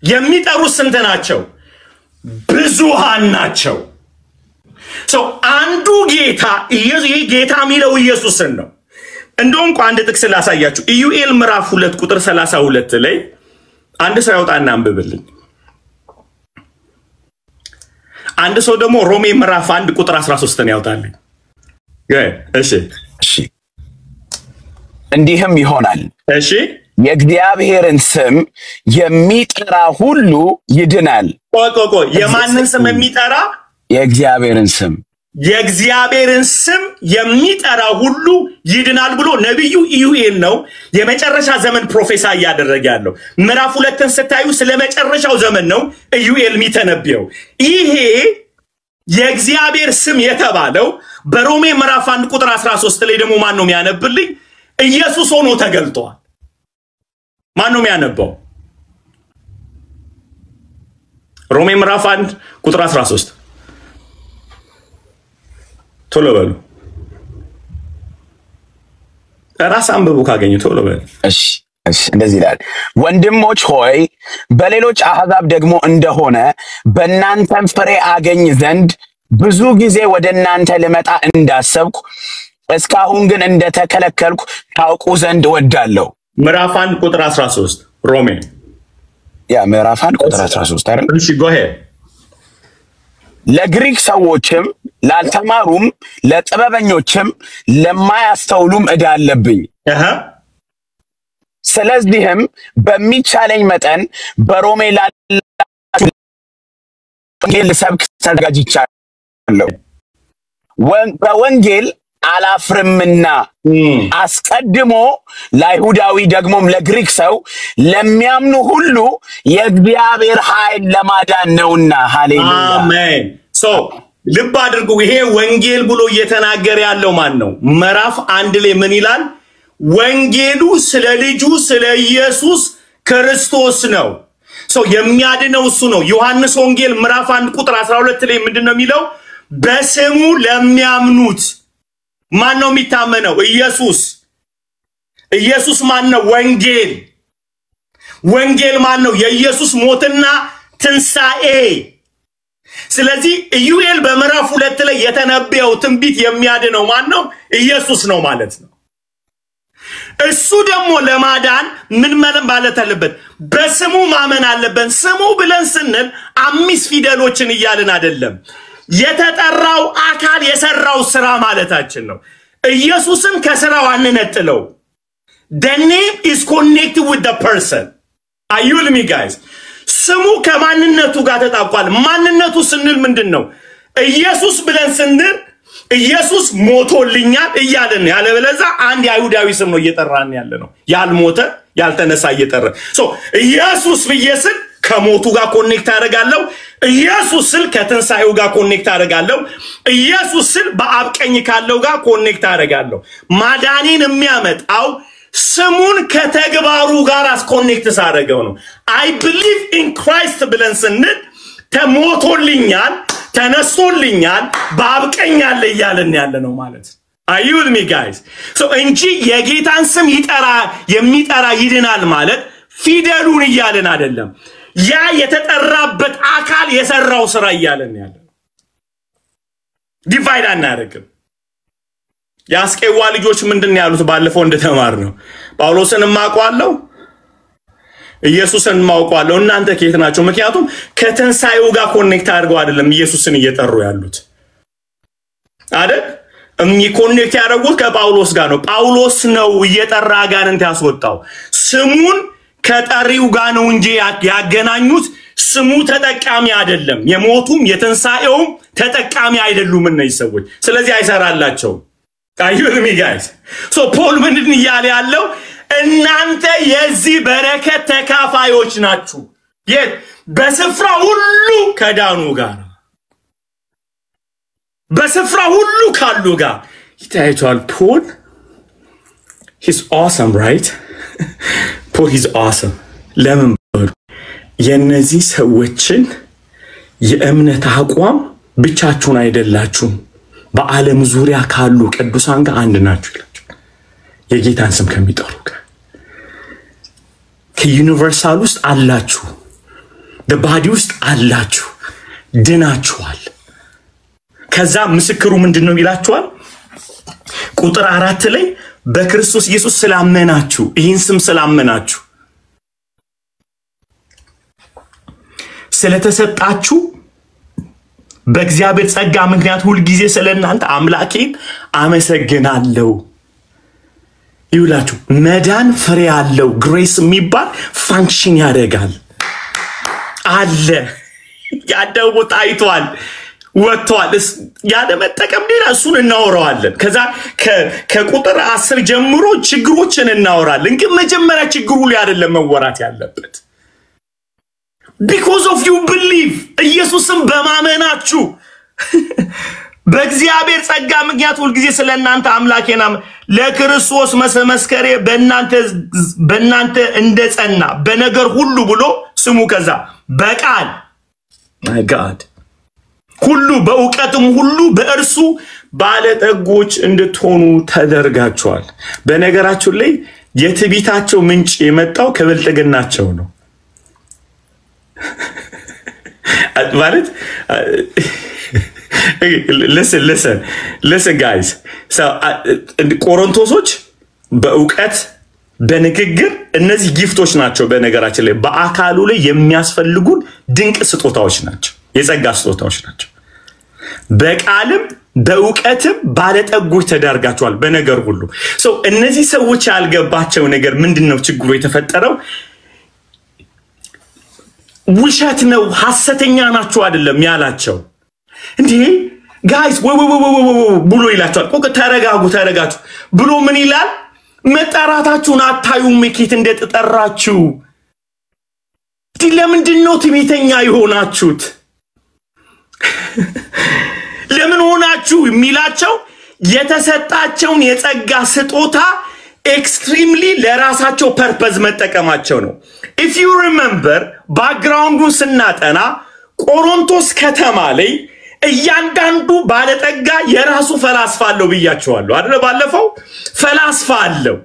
የሚጠሩት ስንት ናቸው ብዙሃን ናቸው ሶ አንዱ ጌታ ኢየሱስ ጌታ ሚለው ኢየሱስን ነው እንደውም አንድ ጥቅስ ላሳያችሁ ኢዩኤል ምዕራፍ 2 ቁጥር 32 ላይ አንድ ሰው ያውጣና አንብብልኝ አንድ ሰው ደግሞ ሮሜ ምዕራፍ 1 ቁጥር 13 ነው ያውጣልኝ እሺ እንዲህም ይሆናል እሺ የእግዚአብሔርን ስም የሚጠራ ሁሉ ይድናል ቆይ የማንን ስም የሚጠራ የእግዚአብሔርን ስም የሚጠራ ሁሉ ይድናል ብሎ ነብዩ ኢዩኤል ነው የመጨረሻ ዘመን ፕሮፌሳይ ያደረገ ያለው ምዕራፍ 2ን ስታዩ ስለመጨረሻው ዘመን ነው ኢዩኤል የሚተነብየው ይሄ የእግዚአብሔር ስም የተባለው በሮሜ ምዕራፍ 1 ቁጥር 13 ላይ ደግሞ ማን ነው የሚያነብልኝ ኢየሱስ ሆኖ ተገልጧል ማን ነው የሚያነባው ሮሜ ምዕራፍ 1 ቁጥር 13 ቶሎ በሉ ራስ አንብቡ ካገኙ ቶሎ በሉ እሺ እንደዚህ ይላል ወንድሞች ሆይ በሌሎች አሕዛብ ደግሞ እንደሆነ በእናንተም ፍሬ አገኝ ዘንድ ብዙ ጊዜ ወደ እናንተ ልመጣ እንዳሰብኩ እስካሁን ግን እንደተከለከልኩ ታውቁ ዘንድ ወዳለሁ ምዕራፍ 1 ቁጥር 13 ሮሜ ምዕራፍ 1 ቁጥር 13 አይደል እሺ go ahead ለግሪክ ሰዎችም ላልተማሩም ለጥበበኞችም ለማያስተውሉም ዕዳ አለብኝ ስለዚህም በሚቻለኝ መጠን በሮሜ ወንጌል ሰብክ ተዘጋጅቻለሁ በወንጌል አላፍርምና አስቀድሞ ለይሁዳዊ ደግሞም ለግሪክ ሰው ለሚያምኑ ሁሉ የእግዚአብሔር ኃይል ለማዳን ነውና ሃሌሉያ አሜን ሶ ልብ አድርጉ ይሄ ወንጌል ብሎ እየተናገረ ያለው ማን ነው ምዕራፍ 1 ላይ ምን ይላል ወንጌሉ ስለ ልጁ ስለ ኢየሱስ ክርስቶስ ነው ሶ የሚያድነው እሱ ነው ዮሐንስ ወንጌል ምዕራፍ 1 ቁጥር 12 ላይ ምንድነው የሚለው በስሙ ለሚያምኑት ማን ነው የሚታመነው ኢየሱስ ማን ነው ወንጌል ማን ነው የኢየሱስ ሞትና ትንሳኤ ስለዚህ ኢዩኤል በምዕራፍ 2 ላይ የተነበየው ትንቢት የሚያድነው ማን ነው ኢየሱስ ነው ማለት ነው እሱ ደግሞ ለማዳን ምን ማለት አለበት በስሙ ማመን አለበት ስሙ ብለን ስንል 5 ፊደሎችን ይያልን አይደለም የተጠራው አካል የሰራው ስራ ማለታችን ነው ኢየሱስን ከስራው አንነጥለው the name is connected with the person are you with me guys ስሙ ከማንነቱ ጋር ተጣቋል ማንነቱ ስንል ምንድነው ኢየሱስ ብለን ስንል ኢየሱስ ሞቶልኛል እያልን ያለበለዛ አንድ አይሁዳዊ ስም ነው እየጠራን ያለ ነው ያልሞተ ያልተነሳ እየጠራ ኢየሱስ በኢየሱስ ከሞቱ ጋር ኮኔክት አደርጋለሁ ኢየሱስ ስል ከትንሳኤው ጋር ኮኔክት አደርጋለሁ ኢየሱስ ስል በአብ ቀኝ ካለው ጋር ኮኔክት አደርጋለሁ ማዳኔን የሚያመጣው ስሙን ከተግባሩ ጋር አስኮኔክት ሳደርገው ነው I believe in Christ ብለን ስንል ተሞቶልኛል ተነስቶልኛል በአብ ቀኝ አለ እያለን ያለ ነው ማለት Are you with me guys so እንጂ የጌታን ስም የሚጠራ ይድናል ማለት ፊደሉን እያለን አይደለም ያ የተጠራበት አካል የሰራው ስራ እያለን ያለ ዲቫይድ አናደርግም ያስቀዋ ልጆች ምንድነው ያሉት ባለፈው እንደተማር ነው ጳውሎስን ማቋለው ኢየሱስን ማቋለው እናንተ ከየት ናቸው ምክንያቱም ከተንሳኤው ጋር ኮኔክት አድርገው አይደለም ኢየሱስን እየጠሩ ያሉት አይደል ኮኔክት ያደርጉት ከጳውሎስ ጋር ነው ጳውሎስ ነው እየጠራ ጋንንት ያስወጣው ስሙን ከጠሪው ጋር ነው እንጂ ያገናኙት ስሙ ተጠቃሚ አይደለም የሞቱም የተንሳኤውም ተጠቃሚ አይደሉም እነዚህ ሰዎች ስለዚህ አይሰራላቸው Are you with me guys so Paul ምንድን ይያለ ያለው እናንተ የዚህ በረከት ተካፋዮች ናችሁ በስፍራ ሁሉ ከዳኑ ጋር በስፍራ ሁሉ ካሉ ጋር ይታያቸዋል Paul he's awesome right Paul he's awesome ለምን የነዚህ ሰዎችን የእምነት አቋም ብቻችሁን አይደላችሁም በዓለም ዙሪያ ካሉ ቅዱሳን ጋር አንድ ናችሁ ይላል የጌታን ስም ከሚጠሩ ጋር ከዩኒቨርሳል ውስጥ አላችሁ በባዲ ውስጥ አላችሁ ድናችኋል ከዛ ምስክሩ ምንድነው ይላችኋል ቁጥር 4 ላይ በክርስቶስ ኢየሱስ ስላመናችሁ ይህን ስም ስላመናችሁ ስለተሰጣችሁ በእግዚአብሔር ጸጋ ምክንያት ሁሉ ጊዜ ስለናንተ አምላኬን አመሰግናለሁ ይውላችሁ መዳን ፍሬ አለው ግሬስ የሚባል ፋንክሽን ያደርጋል አለ ያደው ታይቷል ወጥቷል ያለ መጠቀም ሌላ እሱን እናወራዋለን ከዛ ከቁጥር 10 ጀምሮ ችግሮችን እናወራለን ግን መጀመሪያ ችግሩ ላይ አይደለም መወራት ያለበት because of you believe ኢየሱስን በማመናችሁ በእግዚአብሔር ጸጋ ምክንያት ሁሉ ጊዜ ስለናንተ አምላኬና ለክርስቶስ መስከሬ በእናንተ እንደጸና በነገር ሁሉ ብሎ ስሙ ከዛ በቃል my god ሁሉ በእውቀትም ሁሉ በእርሱ ባለጠጎች እንድትሆኑ ተደርጋችኋል በነገራችሁ ላይ የትቢታቸው ምንጭ የመጣው ከብልጥግናቸው ነው ማለት listen guys so ቆሮንቶሶች በእውቀት በንግግር እነዚህ ጊፍቶች ናቸው በነገራችን ላይ በአካሉ ላይ የሚያስፈልጉን ድንቅ ስጦታዎች ናቸው የጸጋ ስጦታዎች ናቸው በቃልም በእውቀትም ባለጠጎች ተዳርጋቸዋል በነገር ሁሉ so እነዚህ ሰዎች ያልገባቸው ነገር ምንድነው ችግሩ የተፈጠረው ውሸት ነው ሐሰተኛ ናቸው አይደለም ያላቸው እንዴ ጋይስ ብሎ ይላቸዋል ቆቅ ተረጋጉ ብሎ ምን ይላል መጣራታችሁን አታዩም መኬት እንደተጠራችሁ ለምንድነው ትዕቢተኛ ይሆናችሁት ለምን ሆናችሁ የሚላቸው የተሰጣቸውን የጸጋ ስጦታ extremely ለራሳቸው ፐርፐዝ መጠቀማቸው ነው if you remember background-ን ስናጠና ቆሮንቶስ ከተማ ላይ እያንዳንዱ ባለጠጋ የራሱ ፈላስፋ አለው ብያቸዋለሁ አይደል ባለፈው ፈላስፋ አለው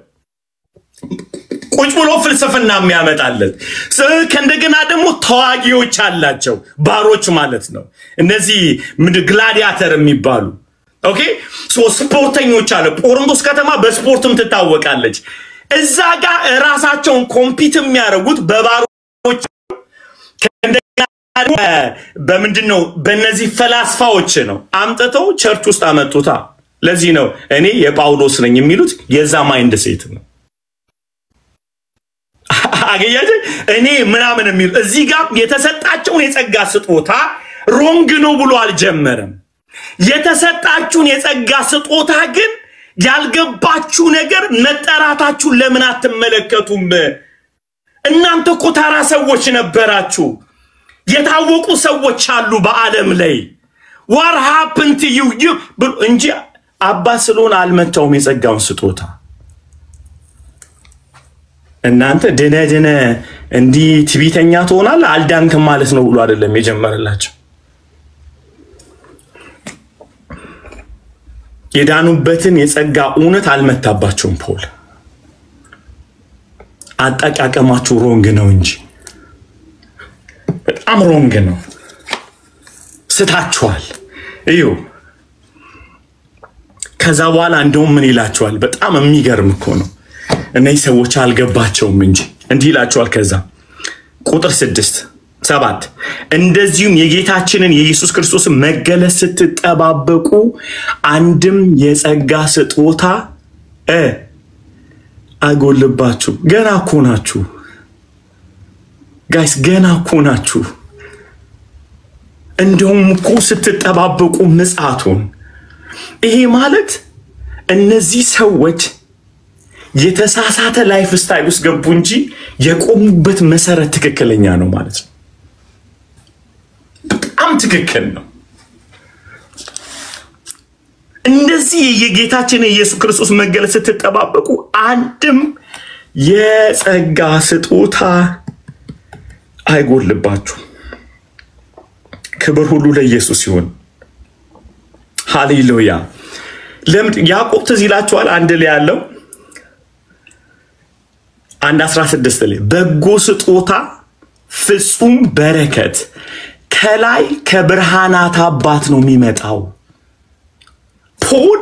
ቁጭ ብሎ ፍልስፍና የሚያመጣለት ከእንደገና ደግሞ ተዋጊዎች አላቸው ባሮች ማለት ነው እነዚህ ግላዲያተር የሚባሉ ኦኬ ሶ ስፖርተኞች አለ ቆሮንቶስ ከተማ በስፖርትም ትታወቃለች እዛ ጋር ራሳቸውን ኮምፒት የሚያደርጉት በባሮች ከእንደገና በምንድነው በእነዚህ ፈላስፋዎች ነው አምጥተው ቸርች ውስጥ አመጡታ ለዚህ ነው እኔ የጳውሎስ ነኝ የሚሉት የዛ ማይንድ ሴት ነው አገያጀ እኔ ምናምን የሚሉ እዚህ ጋር የተሰጣቸውን የጸጋ ስጦታ ሮንግ ነው ብሎ አልጀመረም የተሰጣችሁን የጸጋ ስጦታ ግን ያልገባችሁ ነገር መጠራታችሁ ለምን አትመለከቱም እናንተ እኮ ታራ ሰዎች ነበራችሁ የታወቁ ሰዎች አሉ በዓለም ላይ what happened to you እንጂ አባ ስለሆነ አልመጣውም የጸጋውን ስጦታ እናንተ ደነደነ እንዲ ትቢተኛ ትሆናለህ አልዳንክም ማለት ነው ብሎ አይደለም የጀመረላችሁ የዳኑበትን የጸጋ እውነት አልመታባቸውም ፖል አጣቃቀማችሁ ሮንግ ነው እንጂ በጣም ሮንግ ነው ስታችኋል እዩ ከዛ በኋላ እንደውም ምን ይላችኋል በጣም የሚገርም እኮ ነው እነዚህ ሰዎች አልገባቸውም እንጂ እንዲህ ይላችኋል ከዛ ቁጥር 7 እንደዚሁም የጌታችንን የኢየሱስ ክርስቶስ መገለጥ ስትጠባበቁ አንድም የጸጋ ስጦታ አይጎልባችሁ ገና እኮ ናችሁ ጋይስ ገና እኮ ናችሁ እንደውም እኮ ስትጠባበቁ ምጽአቱን ይሄ ማለት እነዚህ ሰዎች የተሳሳተ ላይፍ ስታይል ውስጥ ገቡ እንጂ የቆሙበት መሰረት ትክክለኛ ነው ማለት ነው በጣም ትክክል ነው እንደዚህ የጌታችን የኢየሱስ ክርስቶስ መገለጥ ስትጠባበቁ አንድም የጸጋ ስጦታ አይጎልባችሁ ክብር ሁሉ ለኢየሱስ ይሁን ሃሌሉያ ለምን ያዕቆብ ተዚላችኋል አንድ ላይ ያለው 1:16 ላይ በጎ ስጦታ ፍጹም በረከት ከላይ ከብርሃናት አባት ነው የሚመጣው ፖል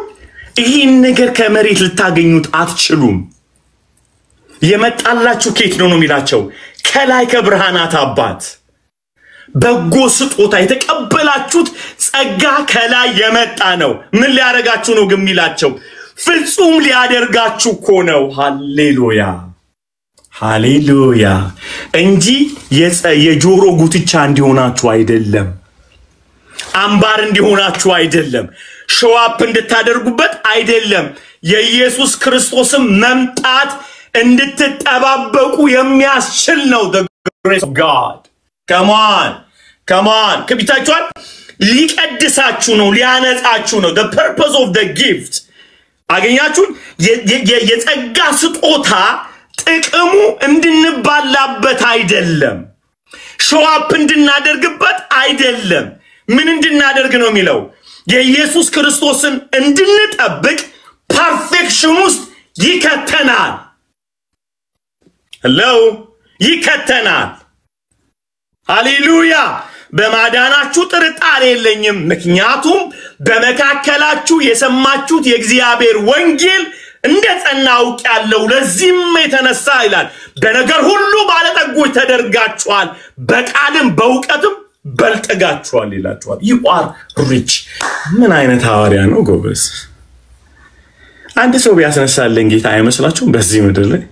ይህን ነገር ከመሬት ልታገኙት አትችሉም የመጣላችሁ ከየት ነው የሚላቸው ከላይ ከብርሃናት አባት በጎ ስጦታ የተቀበላችሁት ጸጋ ከላይ የመጣ ነው ምን ሊያደርጋችሁ ነው ግን የሚላቸው ፍጹም ሊያደርጋችሁ እኮ ነው ሃሌሉያ ሃሌሉያ እንጂ የጆሮ ጉትቻ እንዲሆናችሁ አይደለም አምባር እንዲሆናችሁ አይደለም ሾዋፕ እንድታደርጉበት አይደለም የኢየሱስ ክርስቶስን መምጣት እንድትጠባበቁ የሚያስችል ነው the grace of God come on ከቢታችኋል ሊቀድሳችሁ ነው ሊያነጻችሁ ነው the purpose of the gift አገኛችሁ የጸጋ ስጦታ ጥቅሙ እንድንባላበት አይደለም ሾዋፕ እንድናደርግበት አይደለም ምን እንድናደርግ ነው የሚለው የኢየሱስ ክርስቶስን እንድንጠብቅ ፐርፌክሽን ውስጥ ይከተናል ሄሎ ይከተናል ሃሌሉያ በማዳናችሁ ጥርጣሬ የለኝም ምክንያቱም በመካከላችሁ የሰማችሁት የእግዚአብሔር ወንጌል እንደጸናው ያለው ለዚህም የተነሳ ይላል በነገር ሁሉ ባለጠጎች ተደርጋችኋል በቃልም በእውቀትም በልጠጋችኋል ይላችኋል you are rich ምን አይነት ሐዋርያ ነው ጎበዝ አንድ ሰው ቢያስነሳልን ጌታ አይመስላችሁም በዚህ ምድር ላይ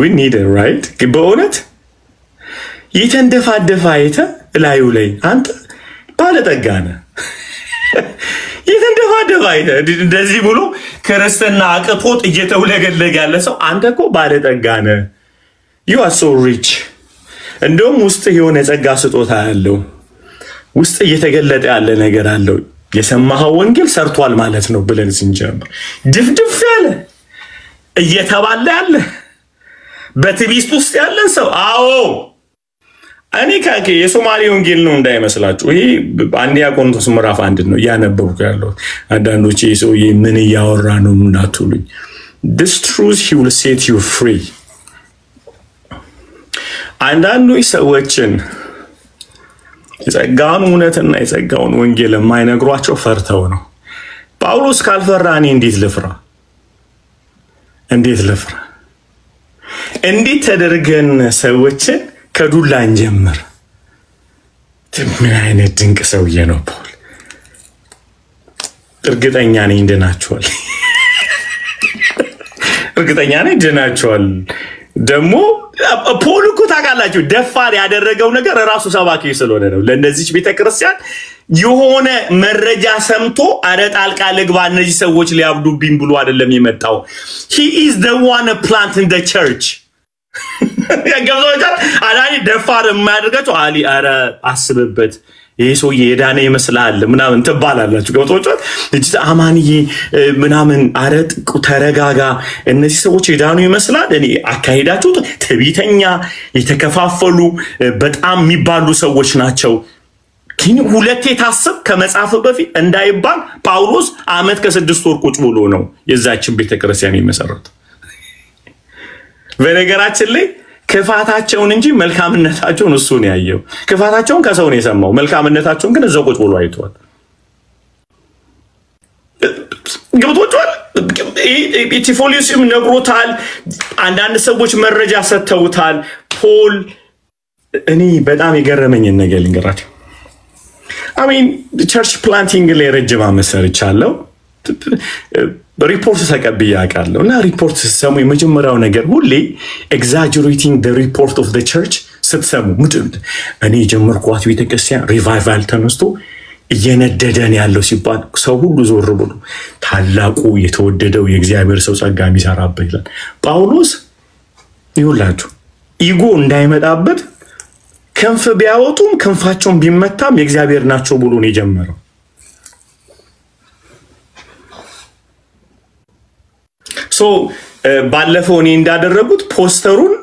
we need it right በእውነት የተንደፋደፋ ላዩ ላይ አንተ ባለጠጋ ነህ የተንደፋደፋ እንደዚህ ብሎ ክርስትና አቅቶት እየተውለገለገ ያለ ሰው አንተ እኮ ባለጠጋ ነህ you are so rich እንደውም ውስጥ የሆነ ጸጋ ስጦታ ያለው ውስጥ እየተገለጠ ያለ ነገር አለው የሰማኸው ወንጌል ሰርቷል ማለት ነው ብለን ስንጀምር ድፍድፍ ያለ እየተባለ ያለ በትቢስት ውስጥ ያለ ሰው አዎ እኔ ካከ የሶማሊ ወንጌል ነው እንዳይመስላችሁ ይሄ አንዲያ ቆሮንቶስ ምዕራፍ 1 ነው ያነበብኩ ያለው አንዳንዶች ይሰው ምን ያወራ ነው እንዳትሉኝ this truth he will set you free አንዳንዶች ሰዎችን የጸጋውን እውነትና የጸጋውን ወንጌል የማይነግሯቸው ፈርተው ነው ጳውሎስ ካልፈራ እኔ እንዴት ልፍራ እንዴት ተደርገን ሰዎችን ከዱላ እንጀምር ምን አይነት ድንቅ ሰውዬ ነው ፖል እርግጠኛ ነኝ እንደናቸዋል ደሞ ፖል እኮ ታውቃላችሁ ደፋር ያደረገው ነገር ራሱ ሰባኪ ስለሆነ ነው ለነዚህች ቤተክርስቲያን የሆነ መረጃ ሰምቶ አረጣልቃ ለግባ እነዚህ ሰዎች ሊያብዱብኝ ብሎ አይደለም የመጣው he is the one planting the church ያገባውታል አላኒ ደፋር የማያደርጋቸው አሊ አረ አስብበት ይሄ ሰው የዳነ ይመስላል ምናምን ተባላላችሁ ገብቶቻል እጅ አማንዬ ምናምን አረጥ ተረጋጋ እነዚህ ሰዎች የዳኑ ይመስላል እኔ አካሄዳቸው ተቢተኛ የተከፋፈሉ በጣም የሚባሉ ሰዎች ናቸው ግን ሁለቴ ታስብ ከመጻፍ በፊት እንዳይባል ጳውሎስ አመት ከ6 ወር ቁጭ ብሎ ነው የዛችን ቤተክርስቲያን የመሰረተ በነገራችን ላይ ክፋታቸውን እንጂ መልካምነታቸውን እሱ ነው ያየው ክፋታቸውን ከሰው ነው የሰማው መልካምነታቸውን ግን እዛው ቁጭ ብሎ አይቷል ገብቶታል ኢቲፎሊዮስም ነግሮታል አንዳንድ ሰዎች መረጃ ሰጥተውታል ፖል እኔ በጣም የገረመኝ ነገር ልንገራችሁ አሜን ቸርች ፕላንቲንግ ላይ ረጅም አመሰርቻለሁ ሪፖርት ተቀብያ አቃለውና ሪፖርት ሰሙ የመጀመሪያው ነገር ሁሌ exaggerating the report of the church ስትሰሙ እኔ ጀመርኳት ቤተክርስቲያን ሪቫይቫል ተነስቶ እየነደደን ያለው ሲባል ሰው ሁሉ ዞር ብሎ ታላቁ የተወደደው የእግዚአብሔር ሰው ጸጋ የሚሰራበት ይላል ጳውሎስ ይውላችሁ ኢጎ እንዳይመጣበት ክንፍ ቢያወጡም ክንፋቸውን ቢመታም የእግዚአብሔር ናቸው ብሎ ነው የጀመረው ሶ ባለፈው እኔ እንዳደረጉት ፖስተሩን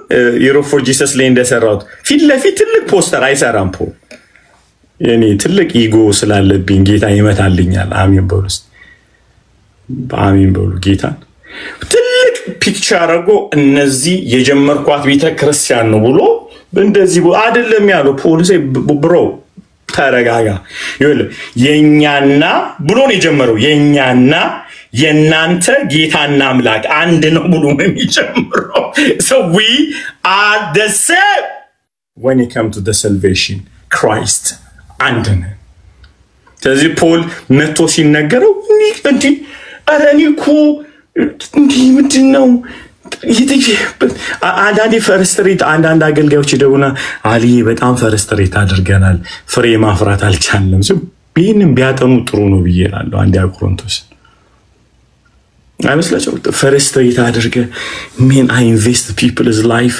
ዩሮ ፎር ጂሰስ ላይ እንደሰራሁት ፊት ለፊት ትልቅ ፖስተር አይሰራም ፖል የኔ ትልቅ ኢጎ ስላለብኝ ጌታ ይመታልኛል አሜን በሉስ አሜን በሉ ጌታ ትልቅ ፒክቸር አርጎ እነዚህ የጀመርኳት ቤተክርስቲያን ነው ብሎ እንደዚህ አይደለም ያለው ፖል ብሮ ተረጋጋ ይወል የኛና ብሎ ነው የጀመረው የኛና የናንተ ጌታና አምላክ አንድ ነው ብሎ ነው የሚጀምረው so we are the same when it comes to the salvation Christ አንድ ነው ስለዚህ ፖል መቶ ሲነገረው እንዴ አራኒኮ እንዴ ምንድነው አንዳንዴ ፈርስትሬት አንዳንድ አገልጋዮች ደውና አሊ በጣም ፈርስትሬት አድርገናል ፍሬ ማፍራት አልቻለም ይሄንን ቢያጠኑ ጥሩ ነው ብዬላለሁ አንድ ቆሮንቶስ አይመስላችሁ ፈርስትሬት አድርገ ምን አይ ኢንቨስት ፒፕልስ ላይፍ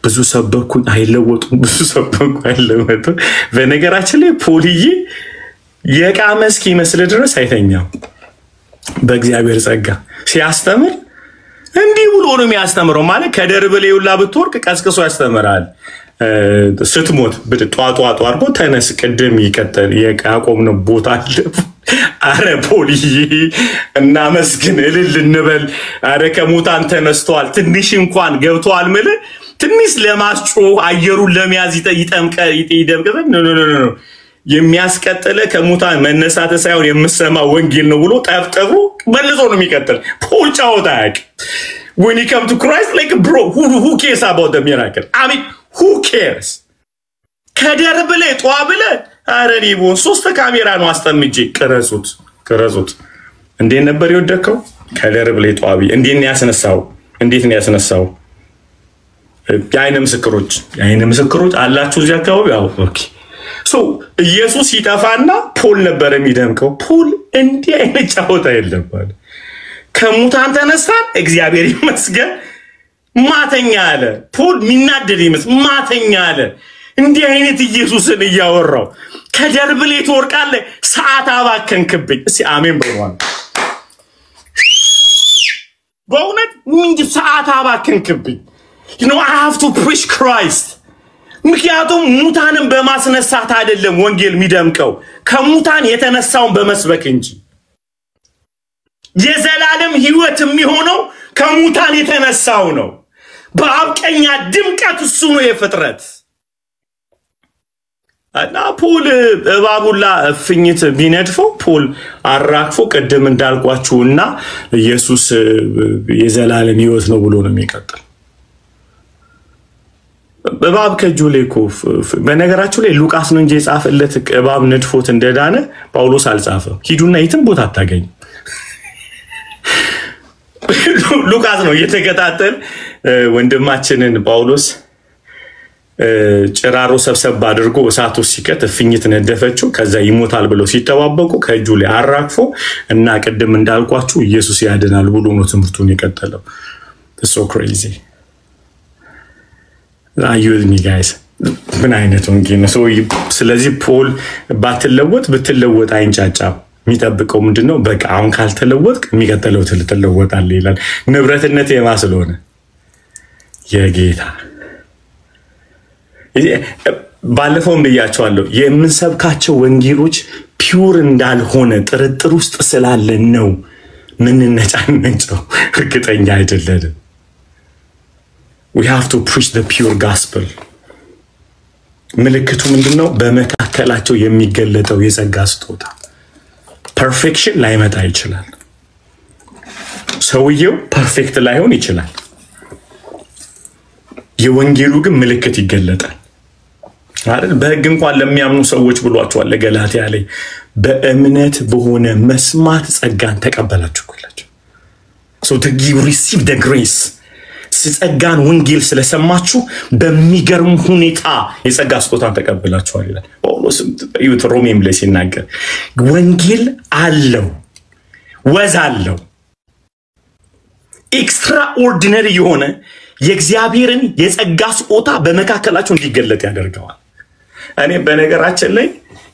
ብዙ ሰበኩ አይለወጡ ብዙ ሰበኩ አይለወጡ በነገራችን ላይ ፖልዬ የቃመስኪ መስለ ድረስ አይተኛም በእግዚአብሔር ጸጋ ሲያስተምር እንዲህ ብሎ ነው የሚያስተምረው ማለት ከደርብ ላይ ሁላ ብትወርቅ ቀስቅሶ ያስተምራል ስትሞት በጧጧጧ አርጎ ተነስ ቀደም ይቀጥል የያቆምነው ቦታ አለ አረ ፖልዬ እና መስግን እልል እንበል አረ ከሞታን ተነስተዋል ትንሽ እንኳን ገብቷል ማለት ትንሽ ለማስጮ አየሩን ለሚያዝ ይጠምቀ ይደምቀ ኖ የሚያስቀጥለ ከሞታን መነሳተ ሳይሆን የምሰማ ወንጌል ነው ብሎ ጠፍጠፉ መልሶ ነው የሚቀጥል ፖል ጫወታ ያቅ when you come to Christ like bro who cares about the miracle I mean who cares ከደርብ ላይ ጧብለ አረኒ ቦን ሶስት ካሜራ ነው አስጠምጄ ቀረጹት እንዴ ነበር ይወደከው ከደርብ ላይ ጧቢ እንዴት ነው ያስነሳው የአይነ ምስክሮች አላችሁ እዚህ አካባቢ አው ኦኬ ሶ ኢየሱስ ይጣፋና ፖል ነበር የሚደምቀው ፖል እንዴ አይነት ጫወታ የለም ከሙታን ተነሳን እግዚአብሔር ይመስገን ማተኛ አለ ፖል ሚናደድ ይመስል ማተኛ አለ እንዴ አይነት ኢየሱስን ያወራው ከደርብ ላይ ተወርቃለ ሰዓት አባከንክብኝ እስቲ አሜን በሏል በእውነት ምን ሰዓት አባከንክብኝ you know I have to preach Christ ምክንያቱም ሙታንን በማስነሳት አይደለም ወንጌል የሚደምቀው ከሙታን የተነሳውን በመስበክ እንጂ የዘላለም ህይወት የሚሆነው ከሙታን የተነሳው ነው በአብቀኛ ድምቀት እሱ ነው የፍጥረት እና ፖል እባቡላ ፍኝት ቢነድፈው ፖል አራክፎ ቀደም እንዳልኳችሁና ኢየሱስ የዘላለም ህይወት ነው ብሎ ነው የሚቀጥል እባብ ከጁሌኮ በነገራችሁ ላይ ሉቃስ ነው እንጂ የጻፈለት እባብ ነድፎት እንደዳነ ጳውሎስ አልጻፈም ሂዱና የትም ቦታ አታገኙ ሉቃስ ነው የተከታተል ወንድማችንን ጳውሎስ ጭራሮ ሰብሰብ አድርጎ እሳቱ ሲከት ፍኝት ነደፈችው ከዛ ይሞታል ብለው ሲተባበቁ ከጁሌ አራክፎ እና ቀደም እንዳልኳችሁ ኢየሱስ ያድናል ብሎ ነው ትምርቱን የቀጠለው so crazy አዩኝ ጋይስ ምን አይነት ወንጌል ነው? ስለዚህ ፖል ባትለወጥ ብትለወጥ አይንጫጫም። የሚጠብቀው ምንድነው? በቃ አሁን ካልተለወጥክ የሚቀጥለው ትለወጣለህ ይላል። ንብረትነት የማስለሆነ የጌታ ባለፈውም ብያቸዋለሁ። የምንሰብካቸው ወንጌሎች ፒውር እንዳልሆነ ጥርጥር ውስጥ ስላለን ነው ምንነጫነጨው። እርግጠኛ አይደለንም። we have to preach the pure gospel። ምልክቱ ምንድነው? በመካከላቸው የሚገለጠው የጸጋ ስጦታ። ፐርፌክሽን ላይመጣ ይችላል። ሰውየው ፐርፌክት ላይሆን ይችላል። የወንጌሉ ግን ምልክት ይገለጣል አይደል? በሕግ እንኳን ለሚያምኑ ሰዎች ብሏቸዋል ለገላትያ ላይ በእምነት በሆነ መስማት ጸጋን ተቀበላችሁ ይላችሁ። so to receive the grace ጸጋን ወንጌል ስለሰማችሁ በሚገርም ሁኔታ የጸጋ ስጦታን ተቀበላችኋል ይላል ጳውሎስ ሮሜም ላይ ሲናገር። ወንጌል አለው ወዝ አለው ኤክስትራኦርዲነሪ የሆነ የእግዚአብሔርን የጸጋ ስጦታ በመካከላቸው እንዲገለጥ ያደርገዋል። እኔ በነገራችን ላይ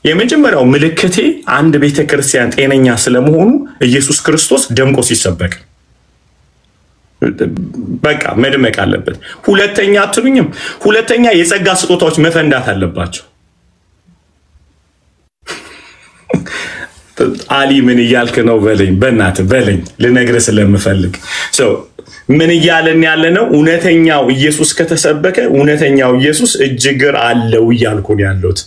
የመጀመሪያው ምልክቴ አንድ ቤተክርስቲያን ጤነኛ ስለመሆኑ ኢየሱስ ክርስቶስ ደምቆ ሲሰበክ በቃ መድመቅ አለበት። ሁለተኛ አትሉኝም? ሁለተኛ የጸጋ ስጦታዎች መፈንዳት አለባቸው። አሊ ምን እያልክ ነው በለኝ፣ በእናትህ በለኝ ልነግርህ ስለምፈልግ። ምን እያለን ያለነው? እውነተኛው ኢየሱስ ከተሰበከ እውነተኛው ኢየሱስ እጅግር አለው እያልኩ ነው ያለሁት።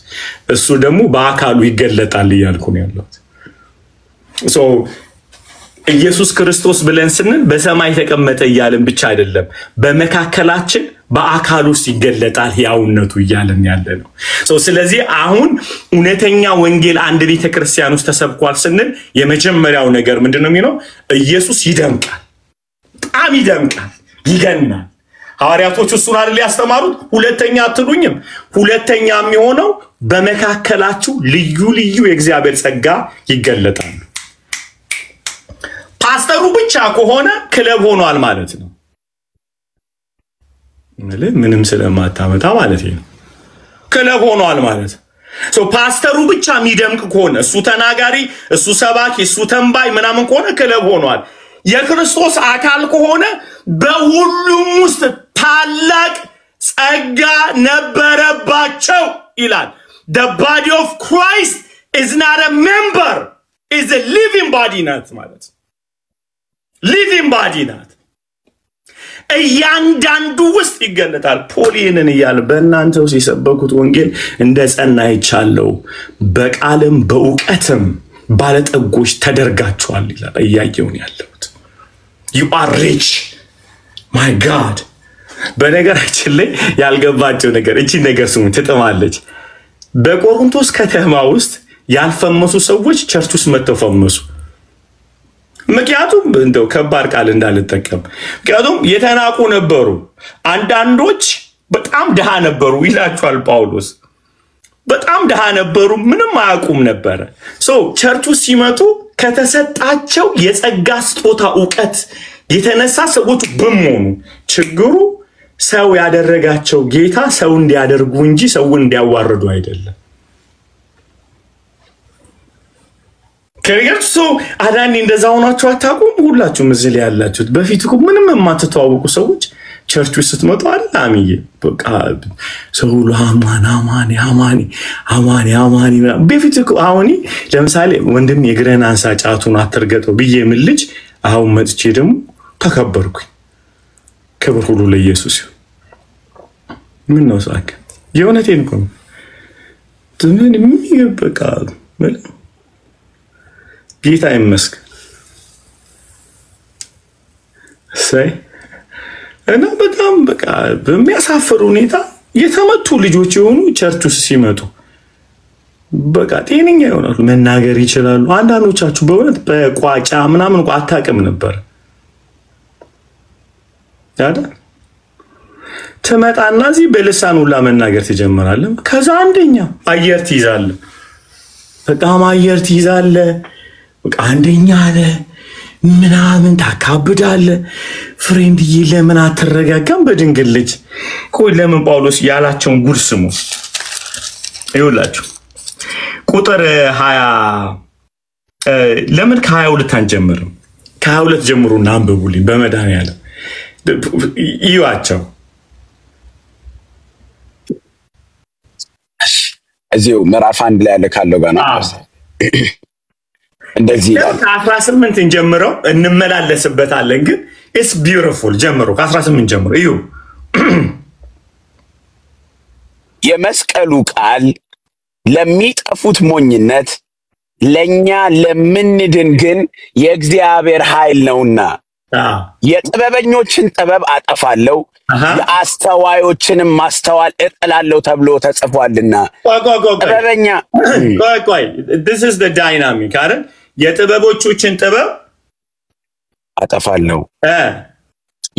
እሱ ደግሞ በአካሉ ይገለጣል እያልኩ ነው ያለሁት። ኢየሱስ ክርስቶስ ብለን ስንል በሰማይ ተቀመጠ እያልን ብቻ አይደለም፣ በመካከላችን በአካሉ ውስጥ ይገለጣል ያውነቱ እያልን ያለነው። ስለዚህ አሁን እውነተኛ ወንጌል አንድ ቤተክርስቲያን ውስጥ ተሰብኳል ስንል የመጀመሪያው ነገር ምንድነው የሚለው? ኢየሱስ ይደምቃል፣ በጣም ይደምቃል፣ ይገናል። ሐዋርያቶቹ እሱን አይደል ያስተማሩት? ሁለተኛ አትሉኝም? ሁለተኛ የሚሆነው በመካከላችሁ ልዩ ልዩ የእግዚአብሔር ጸጋ ይገለጣል። ፓስተሩ ብቻ ከሆነ ክለብ ሆኗል ማለት ነው። ምንም ስለማታመጣ ማለት ነው። ክለብ ሆኗል ማለት ፓስተሩ ብቻ የሚደምቅ ከሆነ እሱ ተናጋሪ፣ እሱ ሰባኪ፣ እሱ ተንባይ ምናምን ከሆነ ክለብ ሆኗል። የክርስቶስ አካል ከሆነ በሁሉም ውስጥ ታላቅ ጸጋ ነበረባቸው ይላል። The body of Christ is not a member, is a living body ናት ማለት living body ናት። እያንዳንዱ ውስጥ ይገለጣል። ፖሊንን እያለ በእናንተው ሲሰበኩት ወንጌል እንደ ጸና ይቻለው በቃልም በእውቀትም ባለጠጎች ተደርጋችኋል ይላል። እያየውን ያለሁት you are rich my god። በነገራችን ላይ ያልገባቸው ነገር እቺ ነገር ስሙ ትጥማለች። በቆሮንቶስ ከተማ ውስጥ ያልፈመሱ ሰዎች ቸርች ውስጥ መጥተው ፈመሱ። ምክንያቱም እንደው ከባድ ቃል እንዳልጠቀም፣ ምክንያቱም የተናቁ ነበሩ። አንዳንዶች በጣም ደሃ ነበሩ ይላቸዋል ጳውሎስ። በጣም ደሃ ነበሩ፣ ምንም አያውቁም ነበር። ቸርቹ ሲመጡ ከተሰጣቸው የጸጋ ስጦታ ዕውቀት የተነሳ ሰዎች በመሆኑ ችግሩ ሰው ያደረጋቸው ጌታ ሰው እንዲያደርጉ እንጂ ሰው እንዲያዋርዱ አይደለም። ከሪያቱ አዳኒ እንደዛ ሆናችሁ አታውቁም? ሁላችሁም እዚህ ላይ ያላችሁት በፊት እኮ ምንም የማትተዋወቁ ሰዎች ቸርቹ ስትመጡ አላሚዬ በቃ ሰው ሁሉ አማኒ በፊት እኮ አሁን ለምሳሌ ወንድም የግረን አንሳ ጫቱን አትርገጠው ብዬ ምን ልጅ አሁን መጥቼ ደግሞ ተከበርኩኝ። ክብር ሁሉ ለኢየሱስ ይሁን። ምን ነው ሳክ የእውነቴን እኮ ነው። ምን በቃ ጌታ ይመስገን። እና በጣም በቃ በሚያሳፍር ሁኔታ የተመቱ ልጆች የሆኑ ቸርች ውስጥ ሲመጡ በቃ ጤነኛ ይሆናሉ፣ መናገር ይችላሉ። አንዳንዶቻችሁ በእውነት በቋጫ ምናምን እንኳን አታውቅም ነበር አይደል? ትመጣና እዚህ በልሳን ሁላ መናገር ትጀምራለህ። ከዛ አንደኛ አየር ትይዛለህ፣ በጣም አየር ትይዛለህ። በቃ አንደኛ አለ ምናምን ታካብዳለ ፍሬንድዬ ለምን አትረጋጋም በድንግል ልጅ ቆይ ለምን ጳውሎስ ያላቸውን ጉድ ስሙ ይውላችሁ ቁጥር 20 ለምን ከ22 አንጀምርም ከ22 ጀምሩና አንብቡልኝ በመድኃኒዓለም ይዋቸው እዚሁ ምዕራፍ 1 ላይ ያለ ካለው ጋር ነው እንደዚህ ይላል 18 እንጀምረው እንመላለስበታለን ግን it's beautiful ጀምሮ ከ18 ጀምሮ እዩ የመስቀሉ ቃል ለሚጠፉት ሞኝነት ለኛ ለምንድን ግን የእግዚአብሔር ኃይል ነውና የጥበበኞችን ጥበብ አጠፋለሁ የአስተዋዮችንም ማስተዋል እጥላለሁ ተብሎ ተጽፏልና ጥበበኛ ቆይ this is the dynamic አይደል የጥበቦቹን ጥበብ አጠፋለሁ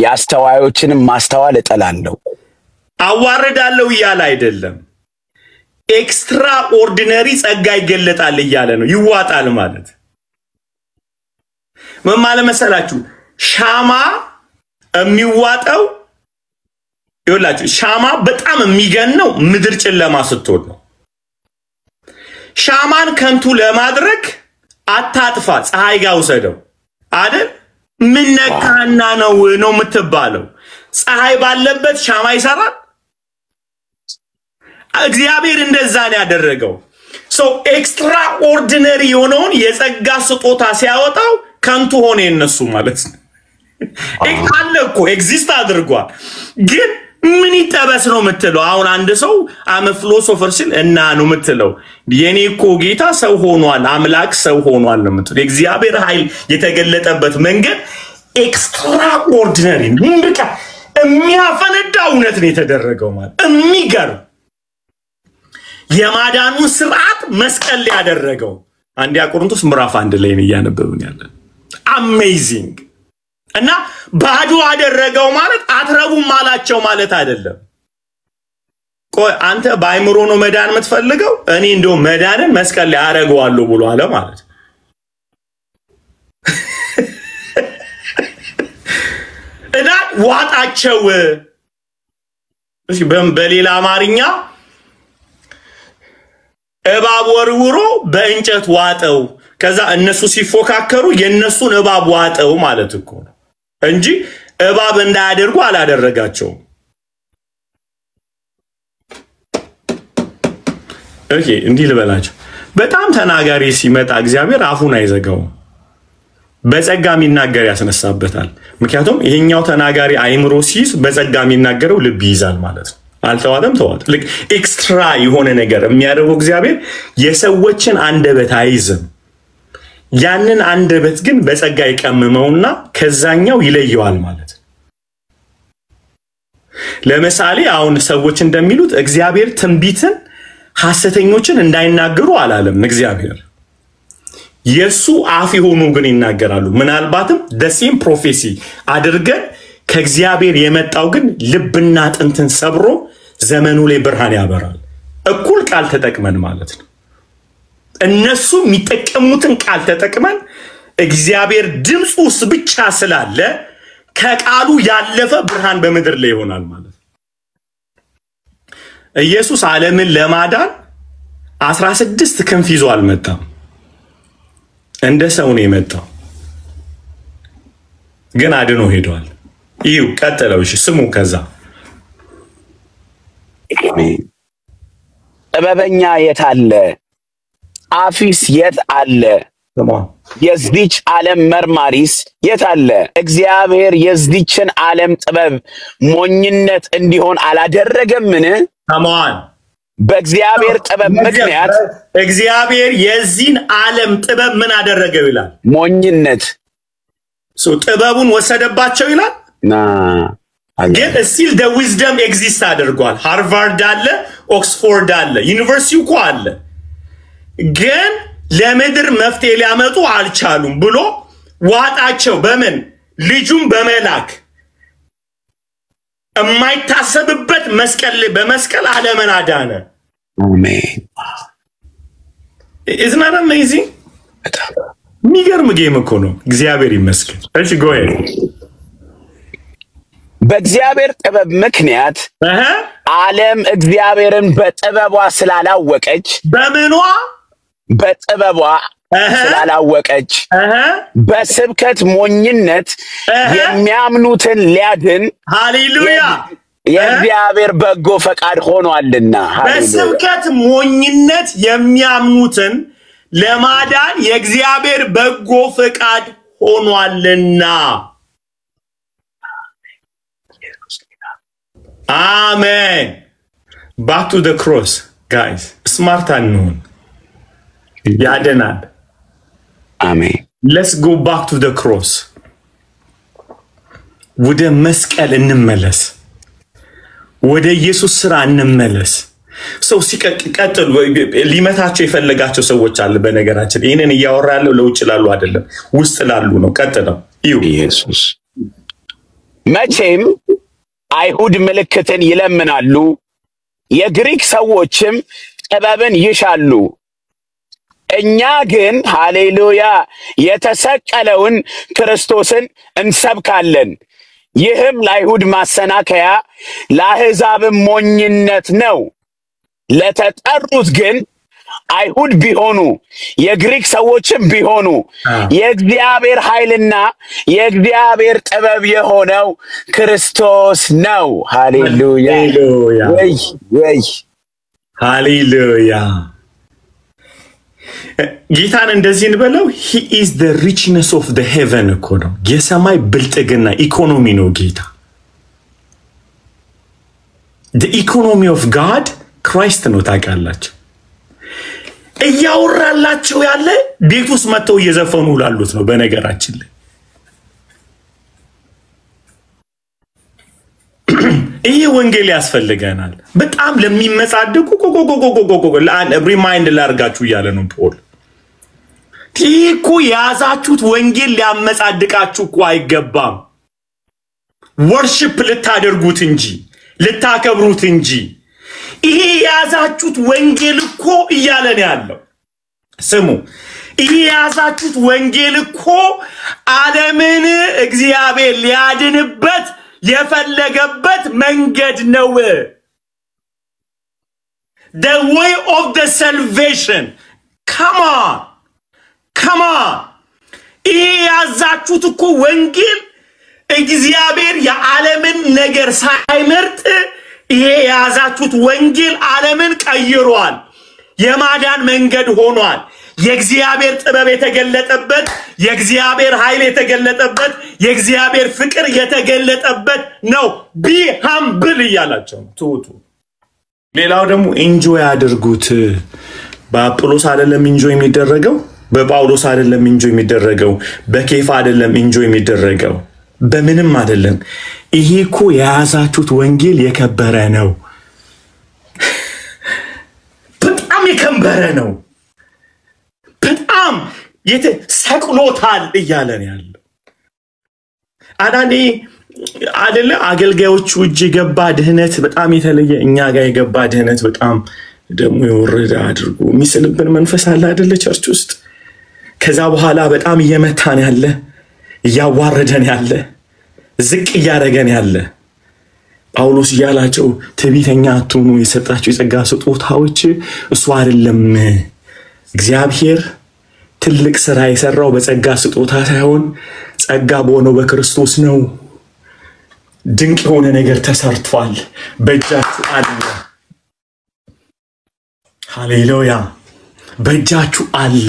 የአስተዋዮችንም ማስተዋል እጥላለሁ አዋርዳለሁ ይያል አይደለም ኤክስትራ ኦርዲነሪ ጸጋ ይገለጣል ይያለ ነው ይዋጣል ማለት ምን ማለት መሰላችሁ ሻማ የሚዋጣው ይወላችሁ ሻማ በጣም የሚገነው ምድር ጨለማ ስትሆን ነው ሻማን ከንቱ ለማድረግ አታጥፋ ፀሐይ ጋር ወሰደው አይደል ምን ነካና ነው የምትባለው ፀሐይ ባለበት ሻማ ይሰራል እግዚአብሔር እንደዛ ነው ያደረገው ሶ ኤክስትራ ኦርዲነሪ የሆነውን የጸጋ ስጦታ ሲያወጣው ከንቱ ሆነ የነሱ ማለት ነው አለኮ ኤግዚስት አድርጓል ግን ምን ይተበስ ነው የምትለው አሁን አንድ ሰው አመ ፊሎሶፈር ሲል እና ነው የምትለው የኔ እኮ ጌታ ሰው ሆኗል አምላክ ሰው ሆኗል ነው የምትለው እግዚአብሔር ኃይል የተገለጠበት መንገድ ኤክስትራ ኦርዲነሪ ምንድቃ የሚያፈነዳ እውነት ነው የተደረገው ማለት የሚገርም የማዳኑን ስርዓት መስቀል ላይ ያደረገው አንድ ቆሮንቶስ ምዕራፍ 1 ላይ ነው ያነበብን ያለን አሜዚንግ እና ባዶ አደረገው ማለት አትረቡም ማላቸው ማለት አይደለም ቆይ አንተ ባይምሮ ነው መዳን የምትፈልገው እኔ እንደው መዳንን መስቀል ላይ አረጋዋለሁ ብሎ አለ ማለት እና ዋጣቸው እሺ በሌላ አማርኛ እባብ ወርውሮ በእንጨት ዋጠው ከዛ እነሱ ሲፎካከሩ የነሱን እባብ ዋጠው ማለት እኮ ነው እንጂ እባብ እንዳያደርጉ አላደረጋቸው ኦኬ እንዲህ ልበላችሁ በጣም ተናጋሪ ሲመጣ እግዚአብሔር አፉን አይዘጋው በጸጋ የሚናገር ያስነሳበታል ምክንያቱም ይሄኛው ተናጋሪ አይምሮ ሲይዝ በጸጋ የሚናገረው ልብ ይይዛል ማለት ነው አልተዋጠም ተዋጥ ልክ ኤክስትራ የሆነ ነገር የሚያደርገው እግዚአብሔር የሰዎችን አንደበት አይዝም ያንን አንደበት ግን በጸጋ ይቀመመውና ከዛኛው ይለየዋል ማለት ለምሳሌ አሁን ሰዎች እንደሚሉት እግዚአብሔር ትንቢትን ሐሰተኞችን እንዳይናገሩ አላለም እግዚአብሔር የሱ አፍ የሆኑ ግን ይናገራሉ ምናልባትም ደሴም ፕሮፌሲ አድርገን ከእግዚአብሔር የመጣው ግን ልብና ጥንትን ሰብሮ ዘመኑ ላይ ብርሃን ያበራል እኩል ቃል ተጠቅመን ማለት ነው እነሱ የሚጠቀሙትን ቃል ተጠቅመን እግዚአብሔር ድምጹስ ብቻ ስላለ ከቃሉ ያለፈ ብርሃን በመድር ላይ ይሆናል ማለት ኢየሱስ ዓለምን ለማዳን 16 ክንፍ ይዞ አልመጣም እንደ ሰው ነው የመጣው ግን አድኖ ሄዷል ይው ቀጥለው እሺ ስሙ ከዛ ጥበበኛ የት አለ አፊስ የት አለ የዚች ዓለም መርማሪስ የት አለ እግዚአብሔር የዚችን ዓለም ጥበብ ሞኝነት እንዲሆን አላደረገምን ተማን በእግዚአብሔር ጥበብ ምክንያት እግዚአብሔር የዚህን ዓለም ጥበብ ምን አደረገው ይላል ሞኝነት ጥበቡን ወሰደባቸው ይላል ግን still the wisdom exists አድርጓል ሃርቫርድ አለ ኦክስፎርድ አለ ዩኒቨርሲቲው እኮ አለ ግን ለምድር መፍትሄ ሊያመጡ አልቻሉም ብሎ ዋጣቸው በምን ልጁም በመላክ የማይታሰብበት መስቀል በመስቀል ዓለምን አዳነ አሜን isn't that amazing የሚገርም ጌም እኮ ነው። እግዚአብሔር ይመስገን። እሺ ጎይ በእግዚአብሔር ጥበብ ምክንያት ዓለም እግዚአብሔርን በጥበቧ ስላላወቀች በጥበቧ ስላላወቀች በስብከት ሞኝነት የሚያምኑትን ሊያድን ሃሌሉያ የእግዚአብሔር በጎ ፈቃድ ሆኗልና በስብከት ሞኝነት የሚያምኑትን ለማዳን የእግዚአብሔር በጎ ፈቃድ ሆኗልና አሜን back to the cross guys smart አንሁን ያደናል አሜን let's go back to the cross ወደ መስቀል እንመለስ ወደ ኢየሱስ ስራ እንመለስ ሰው ሲቀጥል ሊመታቸው የፈለጋቸው ሰዎች አለ በነገራችን ይሄንን ያወራለው ለውጭ ላሉ አይደለም ውስጥ ላሉ ነው ቀጥለው ኢየሱስ መቼም አይሁድ ምልክትን ይለምናሉ የግሪክ ሰዎችም ጥበብን ይሻሉ እኛ ግን ሃሌሉያ የተሰቀለውን ክርስቶስን እንሰብካለን ይህም ለአይሁድ ማሰናከያ ለአሕዛብም ሞኝነት ነው ለተጠሩት ግን አይሁድ ቢሆኑ የግሪክ ሰዎችም ቢሆኑ የእግዚአብሔር ኃይልና የእግዚአብሔር ጥበብ የሆነው ክርስቶስ ነው ሃሌሉያ ወይ ሃሌሉያ ጌታን እንደዚህ እንበለው he is the richness of the heaven እኮ ነው የሰማይ ብልጥግና ኢኮኖሚ ነው ጌታ the economy of God Christ ነው ታውቃላችሁ እያወራላችሁ ያለ ቤት ውስጥ መተው እየዘፈኑ ላሉት ነው በነገራችን ላይ ይሄ ወንጌል ያስፈልገናል በጣም ለሚመጻደቁ ሪማይንድ ላርጋችሁ ይያለ ነው ፖል ቲኩ ያዛችሁት ወንጌል ሊያመጻድቃችሁ እኮ አይገባም ወርሺፕ ልታደርጉት እንጂ ልታከብሩት እንጂ ይሄ ያዛችሁት ወንጌል እኮ ይያለን ያለው ስሙ ይሄ ያዛችሁት ወንጌል እኮ ዓለምን እግዚአብሔር ሊያድንበት የፈለገበት መንገድ ነው the way of the salvation come on ይሄ ያዛችሁት እኮ ወንጌል እግዚአብሔር የዓለምን ነገር ሳይመርጥ ይሄ ያዛችሁት ወንጌል ዓለምን ቀይሯል የማዳን መንገድ ሆኗል የእግዚአብሔር ጥበብ የተገለጠበት የእግዚአብሔር ኃይል የተገለጠበት የእግዚአብሔር ፍቅር የተገለጠበት ነው be humble ይያላችሁ ቱቱ ሌላው ደግሞ ኢንጆይ አድርጉት በአጵሎስ አይደለም ኢንጆይ የሚደረገው በጳውሎስ አይደለም ኢንጆይ የሚደረገው በኬፋ አይደለም ኢንጆይ የሚደረገው በምንም አይደለም ይሄ እኮ ያዛችሁት ወንጌል የከበረ ነው በጣም የከበረ ነው በጣም የተሰቅሎታል እያለን ያለው አዳኒ አይደለ አገልጋዮቹ እጅ ገባ ድህነት በጣም የተለየ እኛ ጋር የገባ ድህነት በጣም ደግሞ የወረደ አድርጎ የሚስልብን መንፈስ አለ አይደለ ቸርች ውስጥ ከዛ በኋላ በጣም እየመታን ያለ እያዋረደን ያለ ዝቅ እያረገን ያለ ጳውሎስ ያላቸው ትዕቢተኛ አትሁኑ የሰጣችሁ የጸጋ ስጦታዎች እሱ አይደለም እግዚአብሔር ትልቅ ሥራ የሰራው በጸጋ ስጦታ ሳይሆን ጸጋ በሆነው በክርስቶስ ነው ድንቅ የሆነ ነገር ተሰርቷል በእጃችሁ አለ ሃሌሉያ በእጃችሁ አለ